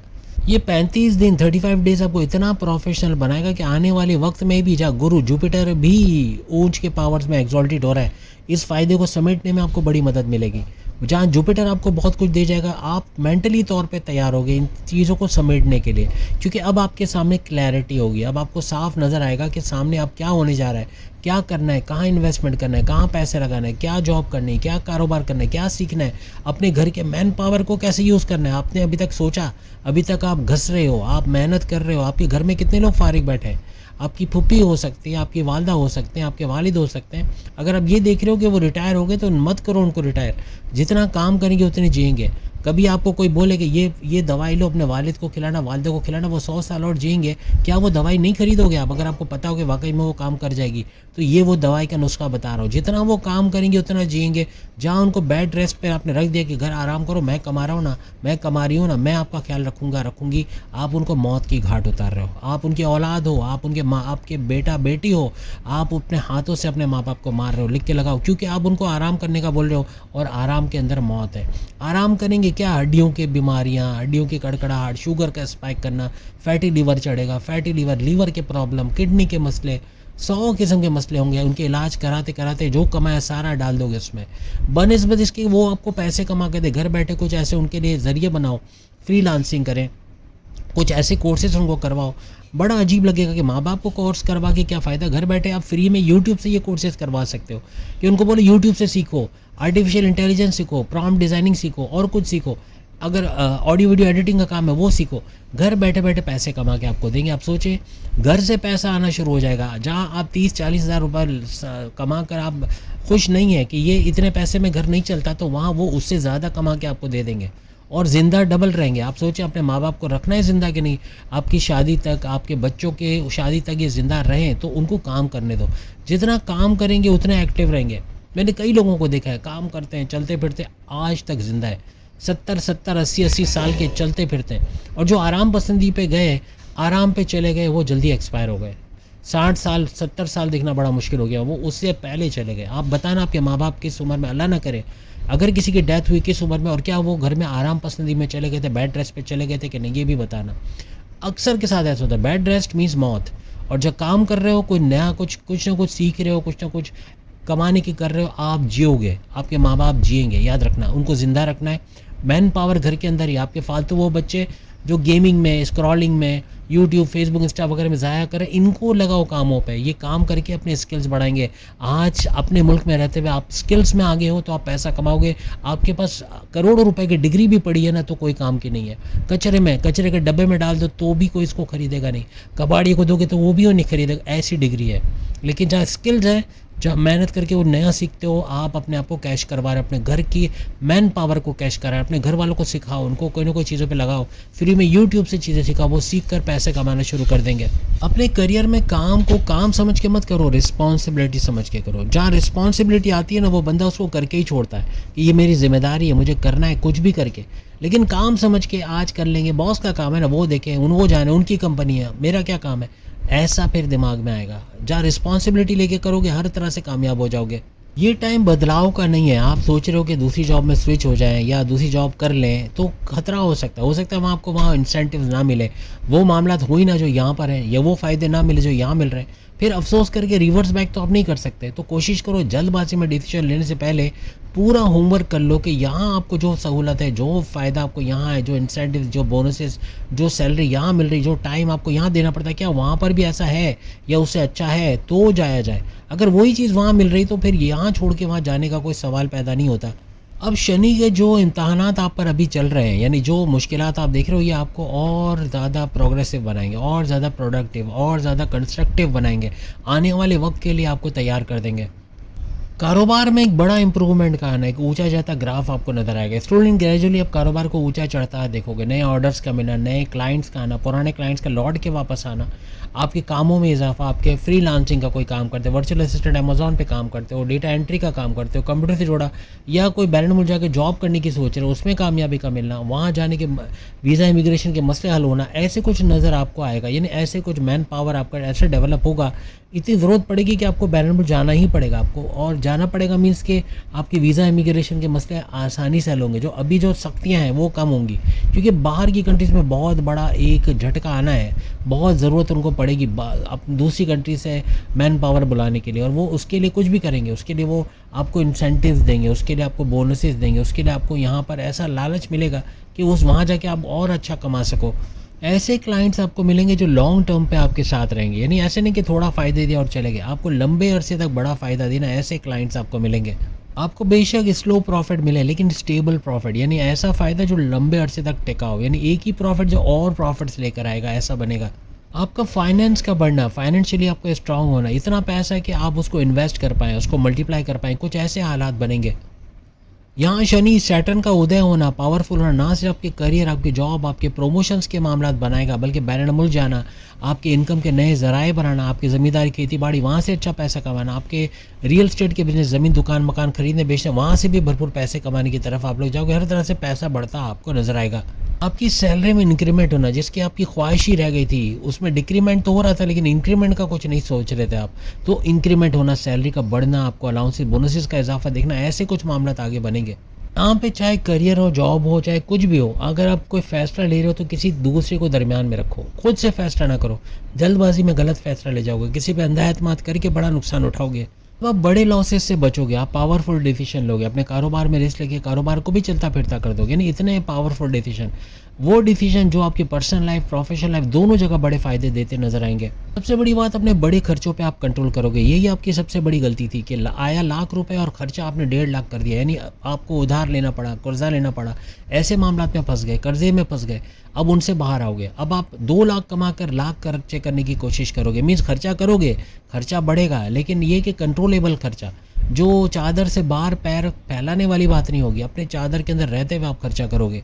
ये 35 दिन 35 डेज आपको इतना प्रोफेशनल बनाएगा कि आने वाले वक्त में भी जहाँ गुरु जुपिटर भी ऊंच के पावर्स में एग्जॉल्टेड हो रहा है, इस फायदे को समेटने में आपको बड़ी मदद मिलेगी। जहाँ जुपिटर आपको बहुत कुछ दे जाएगा, आप मेंटली तौर पे तैयार होगे इन चीज़ों को समेटने के लिए, क्योंकि अब आपके सामने क्लैरिटी होगी। अब आपको साफ नज़र आएगा कि सामने अब क्या होने जा रहा है, क्या करना है, कहाँ इन्वेस्टमेंट करना है, कहाँ पैसे लगाना है, क्या जॉब करनी है, क्या कारोबार करना है, क्या सीखना है, अपने घर के मैन पावर को कैसे यूज़ करना है। आपने अभी तक सोचा? अभी तक आप घस रहे हो, आप मेहनत कर रहे हो। आपके घर में कितने लोग फारिग बैठे हैं? आपकी फूफी हो सकती है, आपकी वालदा हो सकते हैं, आपके वालिद हो सकते हैं। अगर आप ये देख रहे हो कि वो रिटायर हो गए तो मत करो उनको रिटायर। जितना काम करेंगे उतने जिएंगे। कभी आपको कोई बोले कि ये दवाई लो अपने वालिद को खिलाना, वालिदा को खिलाना, वो 100 साल और जिएंगे, क्या वो दवाई नहीं खरीदोगे आप? अगर आपको पता हो कि वाकई में वो काम कर जाएगी, तो ये वो दवाई का नुस्खा बता रहा हूँ। जितना वो काम करेंगे उतना जिएंगे। जहाँ उनको बेड रेस्ट पे आपने रख दिया कि घर आराम करो, मैं कमा रहा हूँ ना, मैं कमा रही हूँ ना, मैं आपका ख्याल रखूँगी, आप उनको मौत की घाट उतार रहे हो। आप उनकी औलाद हो, आप उनके आपके बेटा बेटी हो, आप अपने हाथों से अपने माँ बाप को मार रहे हो। लिख के लगाओ, क्योंकि आप उनको आराम करने का बोल रहे हो, और आराम के अंदर मौत है। आराम करेंगे क्या? हड्डियों की बीमारियाँ, हड्डियों की कड़कड़ाहट, शुगर का स्पाइक करना, फैटी लीवर चढ़ेगा, फैटी लीवर के प्रॉब्लम, किडनी के मसले, 100 किस्म के मसले होंगे। उनके इलाज कराते कराते जो कमाया सारा डाल दोगे उसमें। बनस्बत इसकी वो आपको पैसे कमा के दे। घर बैठे कुछ ऐसे उनके लिए ज़रिए बनाओ, फ्रीलांसिंग करें, कुछ ऐसे कोर्सेज उनको करवाओ। बड़ा अजीब लगेगा कि माँ बाप को कोर्स करवा के क्या फ़ायदा। घर बैठे आप फ्री में यूट्यूब से ये कोर्सेज करवा सकते हो, कि उनको बोलो यूट्यूब से सीखो, आर्टिफिशियल इंटेलिजेंस सीखो, प्रॉम्प्ट डिज़ाइनिंग सीखो, और कुछ सीखो। अगर ऑडियो वीडियो एडिटिंग का काम है वो सीखो। घर बैठे बैठे पैसे कमा के आपको देंगे। आप सोचिए, घर से पैसा आना शुरू हो जाएगा। जहाँ आप 30-40 हज़ार रुपये कमा कर आप खुश नहीं है कि ये इतने पैसे में घर नहीं चलता, तो वहाँ वो उससे ज़्यादा कमा के आपको दे देंगे, और ज़िंदा डबल रहेंगे। आप सोचिए, अपने माँ बाप को रखना है ज़िंदा कि नहीं? आपकी शादी तक, आपके बच्चों के शादी तक ये ज़िंदा रहें, तो उनको काम करने दो। जितना काम करेंगे उतने एक्टिव रहेंगे। मैंने कई लोगों को देखा है, काम करते हैं, चलते फिरते, आज तक ज़िंदा है। 70-70, 80-80 साल के चलते फिरते हैं। और जो आराम पसंदी पे गए, आराम पे चले गए, वो जल्दी एक्सपायर हो गए। 60 साल 70 साल दिखना बड़ा मुश्किल हो गया, वो उससे पहले चले गए। आप बताना, आपके माँ बाप किस उम्र में, अल्लाह ना करे अगर किसी की डेथ हुई, किस उम्र में, और क्या वो घर में आराम पसंदी में चले गए थे, बेड रेस्ट पे चले गए थे कि नहीं, ये भी बताना। अक्सर के साथ ऐसा होता है, बेड रेस्ट मीन्स मौत। और जब काम कर रहे हो, कोई नया कुछ ना कुछ सीख रहे हो, कुछ ना कुछ कमाने की कर रहे हो, आप जियोगे, आपके माँ बाप जिएंगे। याद रखना, उनको ज़िंदा रखना है। मैन पावर घर के अंदर ही। आपके फालतू वो बच्चे जो गेमिंग में, स्क्रॉलिंग में, यूट्यूब, फेसबुक, इंस्टा वगैरह में ज़ाया करें, इनको लगाओ कामों पे। ये काम करके अपने स्किल्स बढ़ाएंगे। आज अपने मुल्क में रहते हुए आप स्किल्स में आगे हो तो आप पैसा कमाओगे। आपके पास करोड़ों रुपए की डिग्री भी पड़ी है ना, तो कोई काम की नहीं है। कचरे के डब्बे में डाल दो तो भी कोई इसको खरीदेगा नहीं। कबाड़ी को दोगे तो वो भी नहीं खरीदेगा, ऐसी डिग्री है। लेकिन जहाँ स्किल्स है, जब मेहनत करके वो नया सीखते हो, आप अपने आप को कैश करवा रहे हो, अपने घर की मैन पावर को कैश करा रहे हो। अपने घर वालों को सिखाओ, उनको कोई ना कोई चीज़ों पे लगाओ। फ्री में यूट्यूब से चीज़ें सिखाओ, वो सीख कर पैसे कमाना शुरू कर देंगे। अपने करियर में काम को काम समझ के मत करो, रिस्पॉन्सिबिलिटी समझ के करो। जहाँ रिस्पॉन्सिबिलिटी आती है ना, वो बंदा उसको करके ही छोड़ता है कि ये मेरी जिम्मेदारी है, मुझे करना है कुछ भी करके। लेकिन काम समझ के आज कर लेंगे, बॉस का काम है ना, वो देखें, वो जाने, उनकी कंपनी है, मेरा क्या काम है, ऐसा फिर दिमाग में आएगा। जहाँ रिस्पॉन्सिबिलिटी लेके करोगे, हर तरह से कामयाब हो जाओगे। ये टाइम बदलाव का नहीं है। आप सोच रहे हो कि दूसरी जॉब में स्विच हो जाएं या दूसरी जॉब कर लें, तो खतरा हो सकता है वहाँ आपको वहाँ इंसेंटिव ना मिले, वो मामला हो ही ना जो यहाँ पर है, या वो फ़ायदे ना मिले जो यहाँ मिल रहे हैं। फिर अफसोस करके रिवर्स बैक तो आप नहीं कर सकते। तो कोशिश करो, जल्दबाजी में डिसीजन लेने से पहले पूरा होमवर्क कर लो कि यहाँ आपको जो सहूलत है, जो फ़ायदा आपको यहाँ है, जो इंसेंटिव, जो बोनसेस, जो सैलरी यहाँ मिल रही, जो टाइम आपको यहाँ देना पड़ता है, क्या वहाँ पर भी ऐसा है या उससे अच्छा है, तो जाया जाए। अगर वही चीज़ वहाँ मिल रही तो फिर यहाँ छोड़ के वहाँ जाने का कोई सवाल पैदा नहीं होता। अब शनि के जो इम्तहानात आप पर अभी चल रहे हैं, यानी जो मुश्किलात आप देख रहे हो, ये आपको और ज़्यादा प्रोग्रेसिव बनाएंगे, और ज़्यादा प्रोडक्टिव, और ज़्यादा कंस्ट्रक्टिव बनाएंगे। आने वाले वक्त के लिए आपको तैयार कर देंगे। कारोबार में एक बड़ा इंप्रूवमेंट का आना, एक ऊंचा जाता ग्राफ आपको नजर आएगा। स्टूडेंट ग्रेजुअली अब कारोबार को ऊंचा चढ़ता है देखोगे। नए ऑर्डर्स का मिलना, नए क्लाइंट्स का आना, पुराने क्लाइंट्स का लौट के वापस आना, आपके कामों में इजाफा। आपके फ्रीलांसिंग का कोई काम करते हो, वर्चुअल असिस्टेंट अमेजोन पे काम करते हो, डेटा एंट्री का काम करते हो, कंप्यूटर से जुड़ा, या कोई बैरन मुल्क जाके जॉब करने की सोच रहे हो, उसमें कामयाबी का मिलना, वहाँ जाने के वीज़ा इमिग्रेशन के मसले हल होना, ऐसे कुछ नज़र आपको आएगा। यानी ऐसे कुछ मैन पावर आपका ऐसे डेवलप होगा, इतनी ज़रूरत पड़ेगी कि आपको बैरन मुल्क जाना ही पड़ेगा आपको। और जाना पड़ेगा, मीन्स के आपके वीज़ा इमिग्रेशन के मसले आसानी से हल होंगे। जो अभी जो सख्तियाँ हैं वो कम होंगी, क्योंकि बाहर की कंट्रीज़ में बहुत बड़ा एक झटका आना है, बहुत ज़रूरत उनको पड़ेगी दूसरी कंट्री से मैन पावर बुलाने के लिए, और वो उसके लिए कुछ भी करेंगे। उसके लिए वो आपको इंसेंटिव्स देंगे, उसके लिए आपको बोनसेस देंगे, उसके लिए आपको यहाँ पर ऐसा लालच मिलेगा कि उस वहाँ जाके आप और अच्छा कमा सको। ऐसे क्लाइंट्स आपको मिलेंगे जो लॉन्ग टर्म पे आपके साथ रहेंगे, यानी ऐसे नहीं कि थोड़ा फ़ायदे दिया और चले गए, आपको लंबे अरसे तक बड़ा फ़ायदा देना, ऐसे क्लाइंट्स आपको मिलेंगे। आपको बेशक स्लो प्रॉफिट मिले लेकिन स्टेबल प्रॉफिट, यानी ऐसा फ़ायदा जो लंबे अरसे तक टिका हो, यानी एक ही प्रॉफिट जो और प्रॉफिट्स लेकर आएगा, ऐसा बनेगा। आपका फाइनेंस का बढ़ना, फाइनेंशियली आपका स्ट्रांग होना, इतना पैसा है कि आप उसको इन्वेस्ट कर पाएँ, उसको मल्टीप्लाई कर पाएँ, कुछ ऐसे हालात बनेंगे। यहाँ शनि सैटर्न का उदय होना, पावरफुल होना, ना सिर्फ आपके करियर, आपकी जॉब, आपके प्रमोशंस के मामला बनाएगा, बल्कि बैरून मुल्क जाना, आपके इनकम के नए ज़राए बनाना, आपकी ज़मींदारी खेती बाड़ी वहाँ से अच्छा पैसा कमाना, आपके रियल एस्टेट के बिजनेस, ज़मीन दुकान मकान खरीदने बेचने, वहाँ से भी भरपूर पैसे कमाने की तरफ आप लोग जाओगे। हर तरह से पैसा बढ़ता आपको नजर आएगा। आपकी सैलरी में इंक्रीमेंट होना, जिसकी आपकी ख्वाहिश ही रह गई थी, उसमें डिक्रीमेंट तो हो रहा था लेकिन इंक्रीमेंट का कुछ नहीं सोच रहे थे आप, तो इंक्रीमेंट होना, सैलरी का बढ़ना, आपको अलाउंसेस बोनसेस का इजाफा देखना, ऐसे कुछ मामला आगे बनेंगे। यहाँ पे चाहे करियर हो, जॉब हो, चाहे कुछ भी हो, अगर आप कोई फैसला ले रहे हो तो किसी दूसरे को दरमियान में रखो, खुद से फैसला ना करो। जल्दबाजी में गलत फैसला ले जाओगे, किसी पे अंधा एतमाद करके बड़ा नुकसान उठाओगे, तो आप बड़े लॉसेस से बचोगे। आप पावरफुल डिसीजन लोगे, अपने कारोबार में रिस्क लेके कारोबार को भी चलता फिरता कर दोगे, यानी इतने पावरफुल डिसीजन, वो डिसीजन जो आपकी पर्सनल लाइफ, प्रोफेशनल लाइफ दोनों जगह बड़े फ़ायदे देते नजर आएंगे। सबसे बड़ी बात, अपने बड़े खर्चों पे आप कंट्रोल करोगे। यही आपकी सबसे बड़ी गलती थी कि आया लाख रुपए और खर्चा आपने 1.5 लाख कर दिया, यानी आपको उधार लेना पड़ा, कर्जा लेना पड़ा, ऐसे मामला में फंस गए, कर्जे में फंस गए। अब उनसे बाहर आओगे, अब आप 2 लाख कमा कर लाख खर्चे करने की कोशिश करोगे, मीन्स खर्चा करोगे, खर्चा बढ़ेगा, लेकिन ये कि कंट्रोलेबल खर्चा, जो चादर से बाहर पैर फैलाने वाली बात नहीं होगी। अपने चादर के अंदर रहते हुए आप खर्चा करोगे,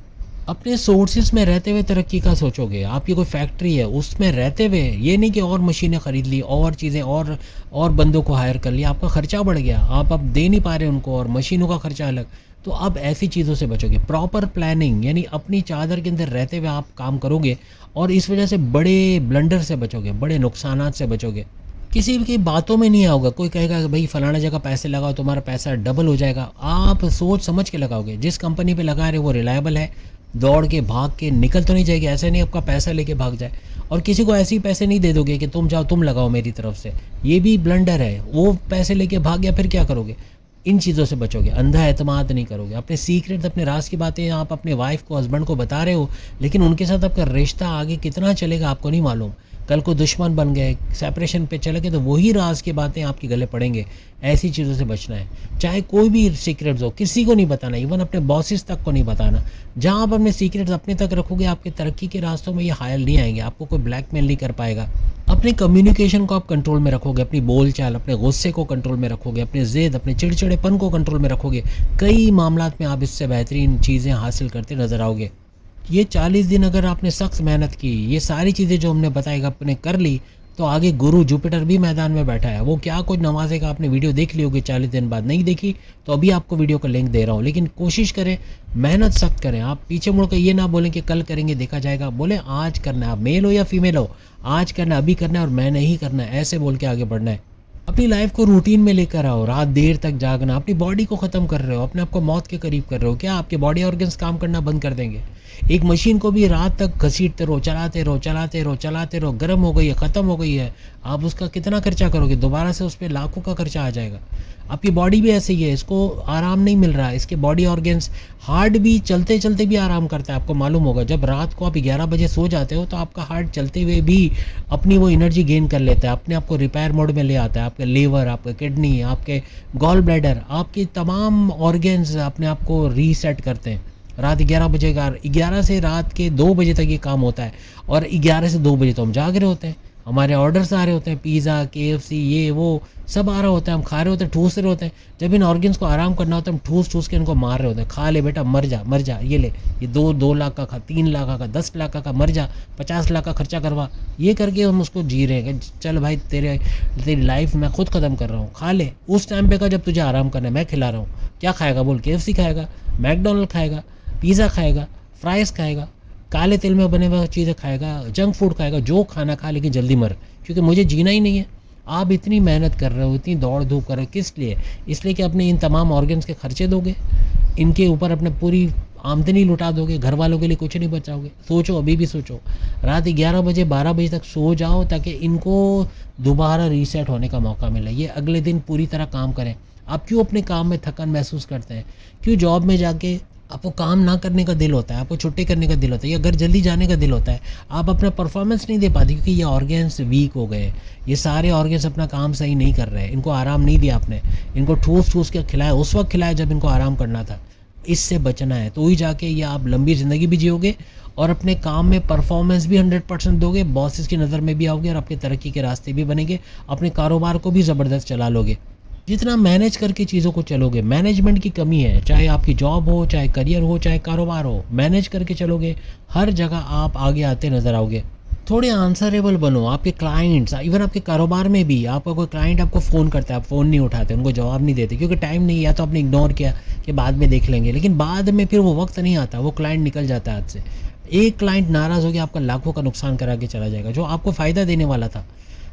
अपने सोर्सेज में रहते हुए तरक्की का सोचोगे। आपकी कोई फैक्ट्री है, उसमें रहते हुए, ये नहीं कि और मशीनें खरीद ली, और चीज़ें और बंदों को हायर कर लिया, आपका खर्चा बढ़ गया, आप अब दे नहीं पा रहे उनको, और मशीनों का खर्चा अलग, तो अब ऐसी चीज़ों से बचोगे। प्रॉपर प्लानिंग, यानी अपनी चादर के अंदर रहते हुए आप काम करोगे, और इस वजह से बड़े ब्लंडर से बचोगे, बड़े नुकसानात से बचोगे। किसी की बातों में नहीं आओगे, कोई कहेगा कि भाई फलाना जगह पैसे लगाओ तुम्हारा पैसा डबल हो जाएगा, आप सोच समझ के लगाओगे। जिस कंपनी पे लगा रहे वो रिलायबल है, दौड़ के भाग के निकल तो नहीं जाएगी, ऐसे नहीं आपका पैसा लेके भाग जाए। और किसी को ऐसे ही पैसे नहीं दे दोगे कि तुम जाओ तुम लगाओ मेरी तरफ से, ये भी ब्लंडर है। वो पैसे लेके भाग गया, फिर क्या करोगे? इन चीज़ों से बचोगे, अंधा एतमाद नहीं करोगे। अपने सीक्रेट, अपने राज की बातें आप अपने वाइफ को, हस्बैंड को बता रहे हो, लेकिन उनके साथ आपका रिश्ता आगे कितना चलेगा आपको नहीं मालूम। कल को दुश्मन बन गए, सेपरेशन पे चले गए, तो वही राज की बातें आपके गले पड़ेंगे। ऐसी चीज़ों से बचना है। चाहे कोई भी सीक्रेट्स हो, किसी को नहीं बताना, इवन अपने बॉसेस तक को नहीं बताना। जहाँ आप अपने सीक्रेट्स अपने तक रखोगे, आपके तरक्की के रास्तों में ये हायल नहीं आएंगे, आपको कोई ब्लैकमेल नहीं कर पाएगा। अपने कम्युनिकेशन को आप कंट्रोल में रखोगे, अपनी बोलचाल, अपने गुस्से को कंट्रोल में रखोगे, अपने ज़िद, अपने चिड़चिड़ेपन को कंट्रोल में रखोगे, कई मामलात में आप इससे बेहतरीन चीज़ें हासिल करते नज़र आओगे। ये 40 दिन अगर आपने सख्त मेहनत की, ये सारी चीज़ें जो हमने बताएगा आपने कर ली, तो आगे गुरु जुपिटर भी मैदान में बैठा है, वो क्या कुछ नवाजेगा। आपने वीडियो देख ली होगी 40 दिन बाद, नहीं देखी तो अभी आपको वीडियो का लिंक दे रहा हूँ। लेकिन कोशिश करें, मेहनत सख्त करें। आप पीछे मुड़ कर ये ना बोलें कि कल करेंगे देखा जाएगा, बोले आज करना है। आप मेल हो या फीमेल हो, आज करना, अभी करना है और मैंने ही करना है, ऐसे बोल के आगे बढ़ना है। अपनी लाइफ को रूटीन में लेकर आओ, रात देर तक जागना, अपनी बॉडी को ख़त्म कर रहे हो, अपने आप को मौत के करीब कर रहे हो। क्या आपके बॉडी ऑर्गन्स काम करना बंद कर देंगे? एक मशीन को भी रात तक घसीटते रहो, चलाते रहो, चलाते रहो, चलाते रहो, गर्म हो गई है, ख़त्म हो गई है, आप उसका कितना खर्चा करोगे? दोबारा से उस पर लाखों का खर्चा आ जाएगा। आपकी बॉडी भी ऐसे ही है, इसको आराम नहीं मिल रहा है। इसके बॉडी ऑर्गन्स, हार्ट भी चलते चलते भी आराम करता है, आपको मालूम होगा। जब रात को आप 11 बजे सो जाते हो तो आपका हार्ट चलते हुए भी अपनी वो एनर्जी गेन कर लेता है, अपने आप को रिपेयर मोड में ले आता है। आपके लीवर, आपके किडनी, आपके गॉल ब्लैडर, आपके तमाम ऑर्गन्स अपने आप को रीसेट करते हैं। रात 11 बजे का, 11 से रात के 2 बजे तक ये काम होता है, और 11 से 2 बजे तो हम जाग रहे होते हैं, हमारे ऑर्डर्स आ रहे होते हैं, पिज़्ज़ा, KFC, ये वो सब आ रहा होता है, हम खा रहे होते हैं, ठूस रहे होते हैं। जब इन ऑर्गन्स को आराम करना होता है, हम ठूस ठूस के इनको मार रहे होते हैं। खा ले बेटा, मर जा, मर जा, ये ले, ये 2 लाख का खा, 3 लाख का, 10 लाख का, मर जा, 50 लाख का खर्चा करवा, ये करके हम उसको जी रहे हैं। चल भाई, तेरी लाइफ मैं खुद ख़त्म कर रहा हूँ, खा ले। उस टाइम पे का जब तुझे आराम करना है, मैं खिला रहा हूँ। क्या खाएगा बोल? KFC खाएगा, मैकडोनल्ड खाएगा, पिज़्ज़ा खाएगा, फ्राइज़ खाएगा, काले तेल में बने हुए चीज़ें खाएगा, जंक फूड खाएगा। जो खाना खा, लेकिन जल्दी मर, क्योंकि मुझे जीना ही नहीं है। आप इतनी मेहनत कर रहे हो, इतनी दौड़ धूप कर रहे हो, किस लिए? इसलिए कि अपने इन तमाम ऑर्गन्स के खर्चे दोगे, इनके ऊपर अपने पूरी आमदनी लुटा दोगे, घर वालों के लिए कुछ नहीं बचाओगे। सोचो, अभी भी सोचो, रात 11 बजे 12 बजे तक सो जाओ ताकि इनको दोबारा रीसेट होने का मौका मिले, ये अगले दिन पूरी तरह काम करें। आप क्यों अपने काम में थकान महसूस करते हैं? क्यों जॉब में जाके आपको काम ना करने का दिल होता है, आपको छुट्टी करने का दिल होता है, या घर जल्दी जाने का दिल होता है? आप अपना परफॉर्मेंस नहीं दे पाते क्योंकि ये ऑर्गन्स वीक हो गए, ये सारे ऑर्गन्स अपना काम सही नहीं कर रहे हैं, इनको आराम नहीं दिया आपने, इनको ठूस ठूस के खिलाया, उस वक्त खिलाया जब इनको आराम करना था। इससे बचना है तो ही जाके ये आप लंबी ज़िंदगी भी जियोगे और अपने काम में परफॉर्मेंस भी 100% दोगे, बॉसेस की नज़र में भी आओगे और आपके तरक्की के रास्ते भी बनेंगे, अपने कारोबार को भी ज़बरदस्त चला लोगे। जितना मैनेज करके चीज़ों को चलोगे, मैनेजमेंट की कमी है, चाहे आपकी जॉब हो, चाहे करियर हो, चाहे कारोबार हो, मैनेज करके चलोगे, हर जगह आप आगे आते नज़र आओगे। थोड़े आंसरेबल बनो, आपके क्लाइंट्स, इवन आपके कारोबार में भी आपका कोई क्लाइंट आपको फ़ोन करता है, आप फ़ोन नहीं उठाते, उनको जवाब नहीं देते क्योंकि टाइम नहीं, या तो आपने इग्नोर किया कि बाद में देख लेंगे, लेकिन बाद में फिर वो वक्त नहीं आता, वो क्लाइंट निकल जाता है हाथ से। एक क्लाइंट नाराज़ हो गया, आपका लाखों का नुकसान करा के चला जाएगा जो आपको फ़ायदा देने वाला था।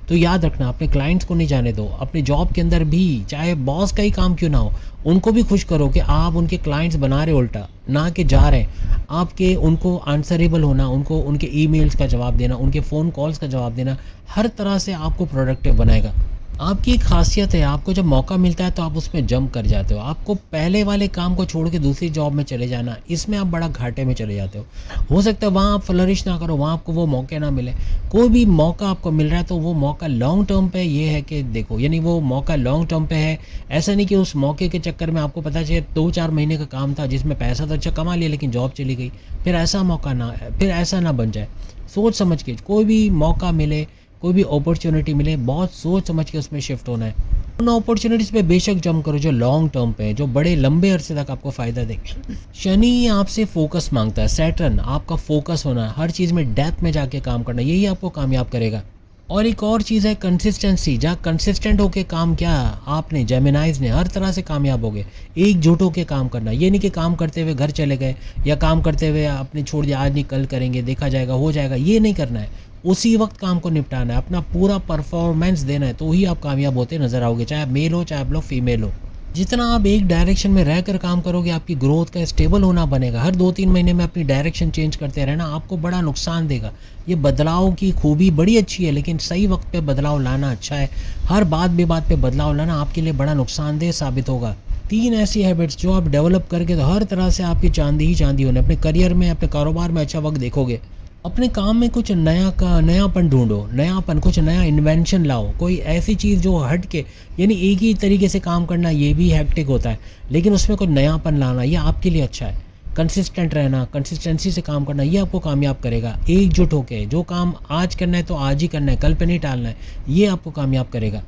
तो याद रखना, अपने क्लाइंट्स को नहीं जाने दो। अपने जॉब के अंदर भी चाहे बॉस का ही काम क्यों ना हो, उनको भी खुश करो कि आप उनके क्लाइंट्स बना रहे, उल्टा ना कि जा रहे हैं। आपके उनको आंसरेबल होना, उनको उनके ईमेल्स का जवाब देना, उनके फ़ोन कॉल्स का जवाब देना, हर तरह से आपको प्रोडक्टिव बनाएगा। आपकी एक खासियत है, आपको जब मौका मिलता है तो आप उसमें जंप कर जाते हो। आपको पहले वाले काम को छोड़ के दूसरी जॉब में चले जाना, इसमें आप बड़ा घाटे में चले जाते हो सकता है वहाँ आप फ्लरिश ना करो, वहाँ आपको वो मौके ना मिले। कोई भी मौका आपको मिल रहा है तो वो मौका लॉन्ग टर्म पे ये है कि देखो, यानी वो मौका लॉन्ग टर्म पे है। ऐसा नहीं कि उस मौके के चक्कर में आपको पता चले 2-4 महीने का काम था जिसमें पैसा तो अच्छा कमा लिया लेकिन जॉब चली गई, फिर ऐसा मौका ना, फिर ऐसा ना बन जाए। सोच समझ के कोई भी मौका मिले, कोई भी अपॉर्चुनिटी मिले, बहुत सोच समझ के उसमें शिफ्ट होना है। उन अपॉर्चुनिटीज़ पे बेशक जंप करो जो लॉन्ग टर्म पे है, जो बड़े लंबे अरसे तक आपको फ़ायदा देंगे। शनि आपसे फोकस मांगता है, सैटर्न आपका फोकस होना है, हर चीज़ में डेप्थ में जाके काम करना, यही आपको कामयाब करेगा। और एक और चीज़ है कंसिस्टेंसी, जहाँ कंसिस्टेंट होके काम किया आपने, जेमिनाइज ने, हर तरह से कामयाब हो गए। एकजुट होके काम करना, ये नहीं कि काम करते हुए घर चले गए या काम करते हुए आपने छोड़ दिया, आज नहीं कल करेंगे, देखा जाएगा, हो जाएगा, ये नहीं करना है। उसी वक्त काम को निपटाना है, अपना पूरा परफॉर्मेंस देना है, तो ही आप कामयाब होते नज़र आओगे, चाहे आप मेल हो चाहे आप लोग फीमेल हो। जितना आप एक डायरेक्शन में रहकर काम करोगे, आपकी ग्रोथ का स्टेबल होना बनेगा। हर 2-3 महीने में अपनी डायरेक्शन चेंज करते रहना आपको बड़ा नुकसान देगा। ये बदलाव की खूबी बड़ी अच्छी है, लेकिन सही वक्त पे बदलाव लाना अच्छा है। हर बात पे बदलाव लाना आपके लिए बड़ा नुकसानदेह साबित होगा। 3 ऐसी हैबिट्स जो आप डेवलप करके तो हर तरह से आपकी चांदी ही चांदी होने, अपने करियर में, अपने कारोबार में अच्छा वक्त देखोगे। अपने काम में कुछ नया का नयापन ढूंढो, नयापन, कुछ नया इन्वेंशन लाओ, कोई ऐसी चीज़ जो हट के, यानी एक ही तरीके से काम करना ये भी हैक्टिक होता है, लेकिन उसमें कुछ नयापन लाना ये आपके लिए अच्छा है। कंसिस्टेंट रहना, कंसिस्टेंसी से काम करना, ये आपको कामयाब करेगा। एकजुट होके जो काम आज करना है तो आज ही करना है, कल पे नहीं टालना है, ये आपको कामयाब करेगा।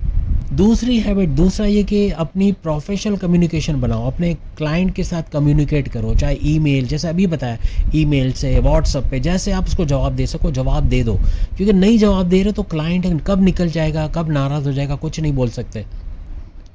दूसरी हैबिट, दूसरा ये कि अपनी प्रोफेशनल कम्युनिकेशन बनाओ, अपने क्लाइंट के साथ कम्युनिकेट करो, चाहे ईमेल, जैसे अभी बताया, ईमेल से, व्हाट्सएप पे, जैसे आप उसको जवाब दे सको जवाब दे दो, क्योंकि नहीं जवाब दे रहे तो क्लाइंट कब निकल जाएगा, कब नाराज़ हो जाएगा, कुछ नहीं बोल सकते।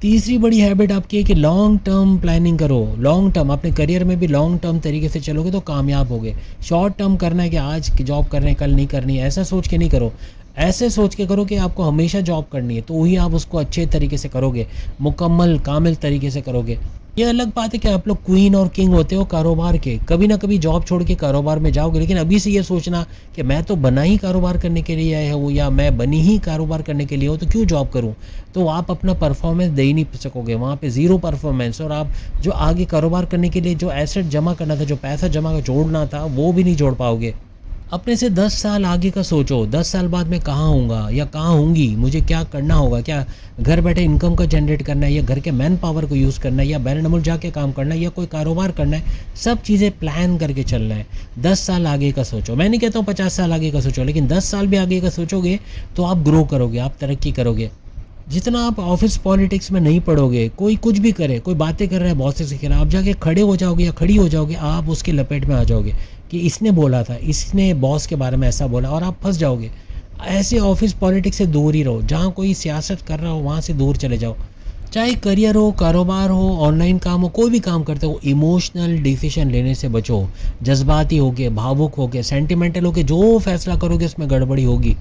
तीसरी बड़ी हैबिट आपकी है कि लॉन्ग टर्म प्लानिंग करो। लॉन्ग टर्म, अपने करियर में भी लॉन्ग टर्म तरीके से चलोगे तो कामयाब होगे। शॉर्ट टर्म करना है कि आज की जॉब कर रहे हैं कल नहीं करनी है, ऐसा सोच के नहीं करो। ऐसे सोच के करो कि आपको हमेशा जॉब करनी है, तो ही आप उसको अच्छे तरीके से करोगे, मुकम्मल कामिल तरीके से करोगे। ये अलग बात है कि आप लोग क्वीन और किंग होते हो कारोबार के, कभी ना कभी जॉब छोड़ के कारोबार में जाओगे, लेकिन अभी से ये सोचना कि मैं तो बना ही कारोबार करने के लिए आया हूँ, या मैं बनी ही कारोबार करने के लिए हूँ, तो क्यों जॉब करूँ। तो आप अपना परफॉर्मेंस दे ही नहीं सकोगे, वहाँ पे ज़ीरो परफॉर्मेंस, और आप जो आगे कारोबार करने के लिए जो एसेट जमा करना था, जो पैसा जमा जोड़ना था, वो भी नहीं जोड़ पाओगे। अपने से 10 साल आगे का सोचो, 10 साल बाद मैं कहाँ हूँगा या कहाँ होंगी, मुझे क्या करना होगा, क्या घर बैठे इनकम का जनरेट करना है, या घर के मैन पावर को यूज़ करना है, या बैरन मुल्क जाके काम करना है, या कोई कारोबार करना है। सब चीज़ें प्लान करके चलना है। 10 साल आगे का सोचो, मैं नहीं कहता हूँ 50 साल आगे का सोचो, लेकिन 10 साल भी आगे का सोचोगे तो आप ग्रो करोगे, आप तरक्की करोगे। जितना आप ऑफिस पॉलिटिक्स में नहीं पढ़ोगे, कोई कुछ भी करे, कोई बातें कर रहा है बॉस के खिलाफ, आप जाके खड़े हो जाओगे या खड़ी हो जाओगे, आप उसके लपेट में आ जाओगे कि इसने बोला था, इसने बॉस के बारे में ऐसा बोला, और आप फंस जाओगे। ऐसे ऑफिस पॉलिटिक्स से दूर ही रहो। जहाँ कोई सियासत कर रहा हो वहाँ से दूर चले जाओ। चाहे करियर हो, कारोबार हो, ऑनलाइन काम हो, कोई भी काम करते हो, इमोशनल डिसीजन लेने से बचो। जज्बाती होके, भावुक होके, सेंटिमेंटल होके जो फैसला करोगे उसमें गड़बड़ी होगी।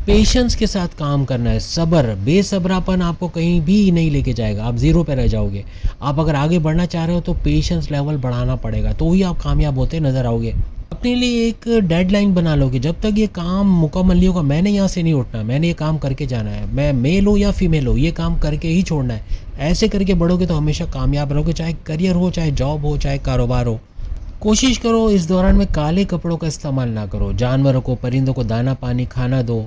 पेशेंस के साथ काम करना है, सब्र, बेसब्रापन आपको कहीं भी नहीं लेके जाएगा, आप ज़ीरो पे रह जाओगे। आप अगर आगे बढ़ना चाह रहे हो तो पेशेंस लेवल बढ़ाना पड़ेगा, तो ही आप कामयाब होते नज़र आओगे। अपने लिए एक डेडलाइन बना लो कि जब तक ये काम मुकम्मल नहीं होगा मैंने यहाँ से नहीं उठना, मैंने ये काम करके जाना है, मैं मेल हो या फीमेल हो ये काम करके ही छोड़ना है। ऐसे करके बढ़ोगे तो हमेशा कामयाब रहोगे, चाहे करियर हो, चाहे जॉब हो, चाहे कारोबार हो। कोशिश करो इस दौरान में काले कपड़ों का इस्तेमाल ना करो, जानवरों को, परिंदों को दाना पानी खाना दो,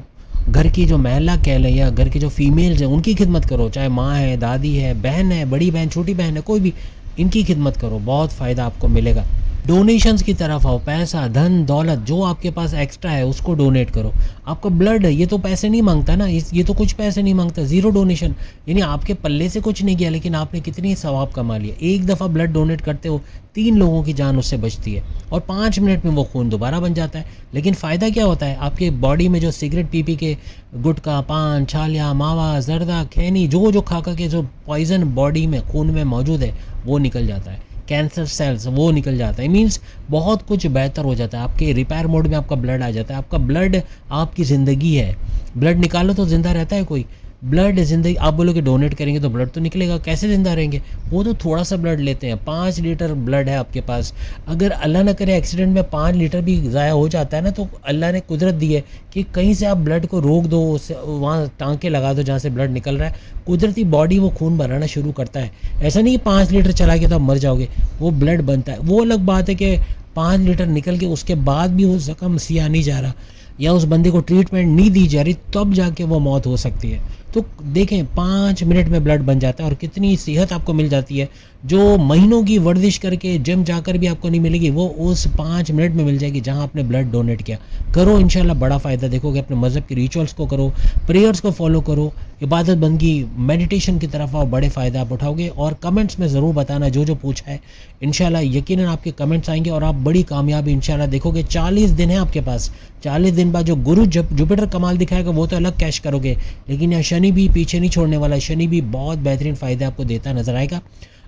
घर की जो महिला कह लें या घर की जो फीमेल्स हैं उनकी खिदमत करो, चाहे माँ है, दादी है, बहन है, बड़ी बहन, छोटी बहन है, कोई भी, इनकी खिदमत करो, बहुत फ़ायदा आपको मिलेगा। डोनेशंस की तरफ आओ, पैसा, धन, दौलत जो आपके पास एक्स्ट्रा है उसको डोनेट करो। आपका ब्लड है, ये तो पैसे नहीं मांगता ना, ये तो कुछ पैसे नहीं मांगता, ज़ीरो डोनेशन, यानी आपके पल्ले से कुछ नहीं गया लेकिन आपने कितनी सवाब कमा लिया। एक दफ़ा ब्लड डोनेट करते हो 3 लोगों की जान उससे बचती है और 5 मिनट में वो खून दोबारा बन जाता है। लेकिन फ़ायदा क्या होता है, आपके बॉडी में जो सिगरेट पी के गुटखा, पान, छालिया, मावा, जर्दा, खैनी, जो खा के जो पॉइज़न बॉडी में खून में मौजूद है वो निकल जाता है, कैंसर सेल्स वो निकल जाता है, मींस बहुत कुछ बेहतर हो जाता है। आपके रिपेयर मोड में आपका ब्लड आ जाता है। आपका ब्लड आपकी ज़िंदगी है, ब्लड निकालो तो ज़िंदा रहता है कोई? ब्लड ज़िंदगी। आप बोलोगे डोनेट करेंगे तो ब्लड तो निकलेगा, कैसे ज़िंदा रहेंगे? वो तो थोड़ा सा ब्लड लेते हैं, 5 लीटर ब्लड है आपके पास। अगर अल्लाह ना करे एक्सीडेंट में 5 लीटर भी ज़ाया हो जाता है ना, तो अल्लाह ने कुदरत दी है कि कहीं से आप ब्लड को रोक दो, वहाँ टाँके लगा दो जहाँ से ब्लड निकल रहा है, कुदरती बॉडी वो खून बनाना शुरू करता है। ऐसा नहीं कि 5 लीटर चला के तो आप मर जाओगे, वो ब्लड बनता है। वो अलग बात है कि 5 लीटर निकल के उसके बाद भी वो ज़ख्म सिया नहीं जा रहा या उस बंदे को ट्रीटमेंट नहीं दी जा रही, तब जाके वो मौत हो सकती है। तो देखें 5 मिनट में ब्लड बन जाता है और कितनी सेहत आपको मिल जाती है, जो महीनों की वर्जिश करके जिम जाकर भी आपको नहीं मिलेगी, वो उस 5 मिनट में मिल जाएगी जहां आपने ब्लड डोनेट किया। करो, इंशाल्लाह बड़ा फ़ायदा देखोगे। अपने मज़हब के रिचुअल्स को करो, प्रेयर्स को फॉलो करो, इबादत बंदगी मेडिटेशन की तरफ आओ, बड़े फ़ायदा आप उठाओगे। और कमेंट्स में ज़रूर बताना जो पूछा है, इंशाल्लाह यकीनन आपके कमेंट्स आएंगे और आप बड़ी कामयाबी इंशाल्लाह देखोगे। 40 दिन है आपके पास, 40 दिन बाद जो गुरु जुपिटर कमाल दिखाएगा वो तो अलग कैश करोगे, लेकिन यहाँ शनि भी पीछे नहीं छोड़ने वाला। शनि भी बहुत बेहतरीन फ़ायदा आपको देता नजर आएगा।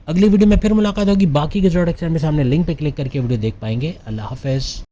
अगली वीडियो में फिर मुलाकात होगी, बाकी के प्रोडक्ट्स में सामने लिंक पे क्लिक करके वीडियो देख पाएंगे। अल्लाह हाफ़िज़।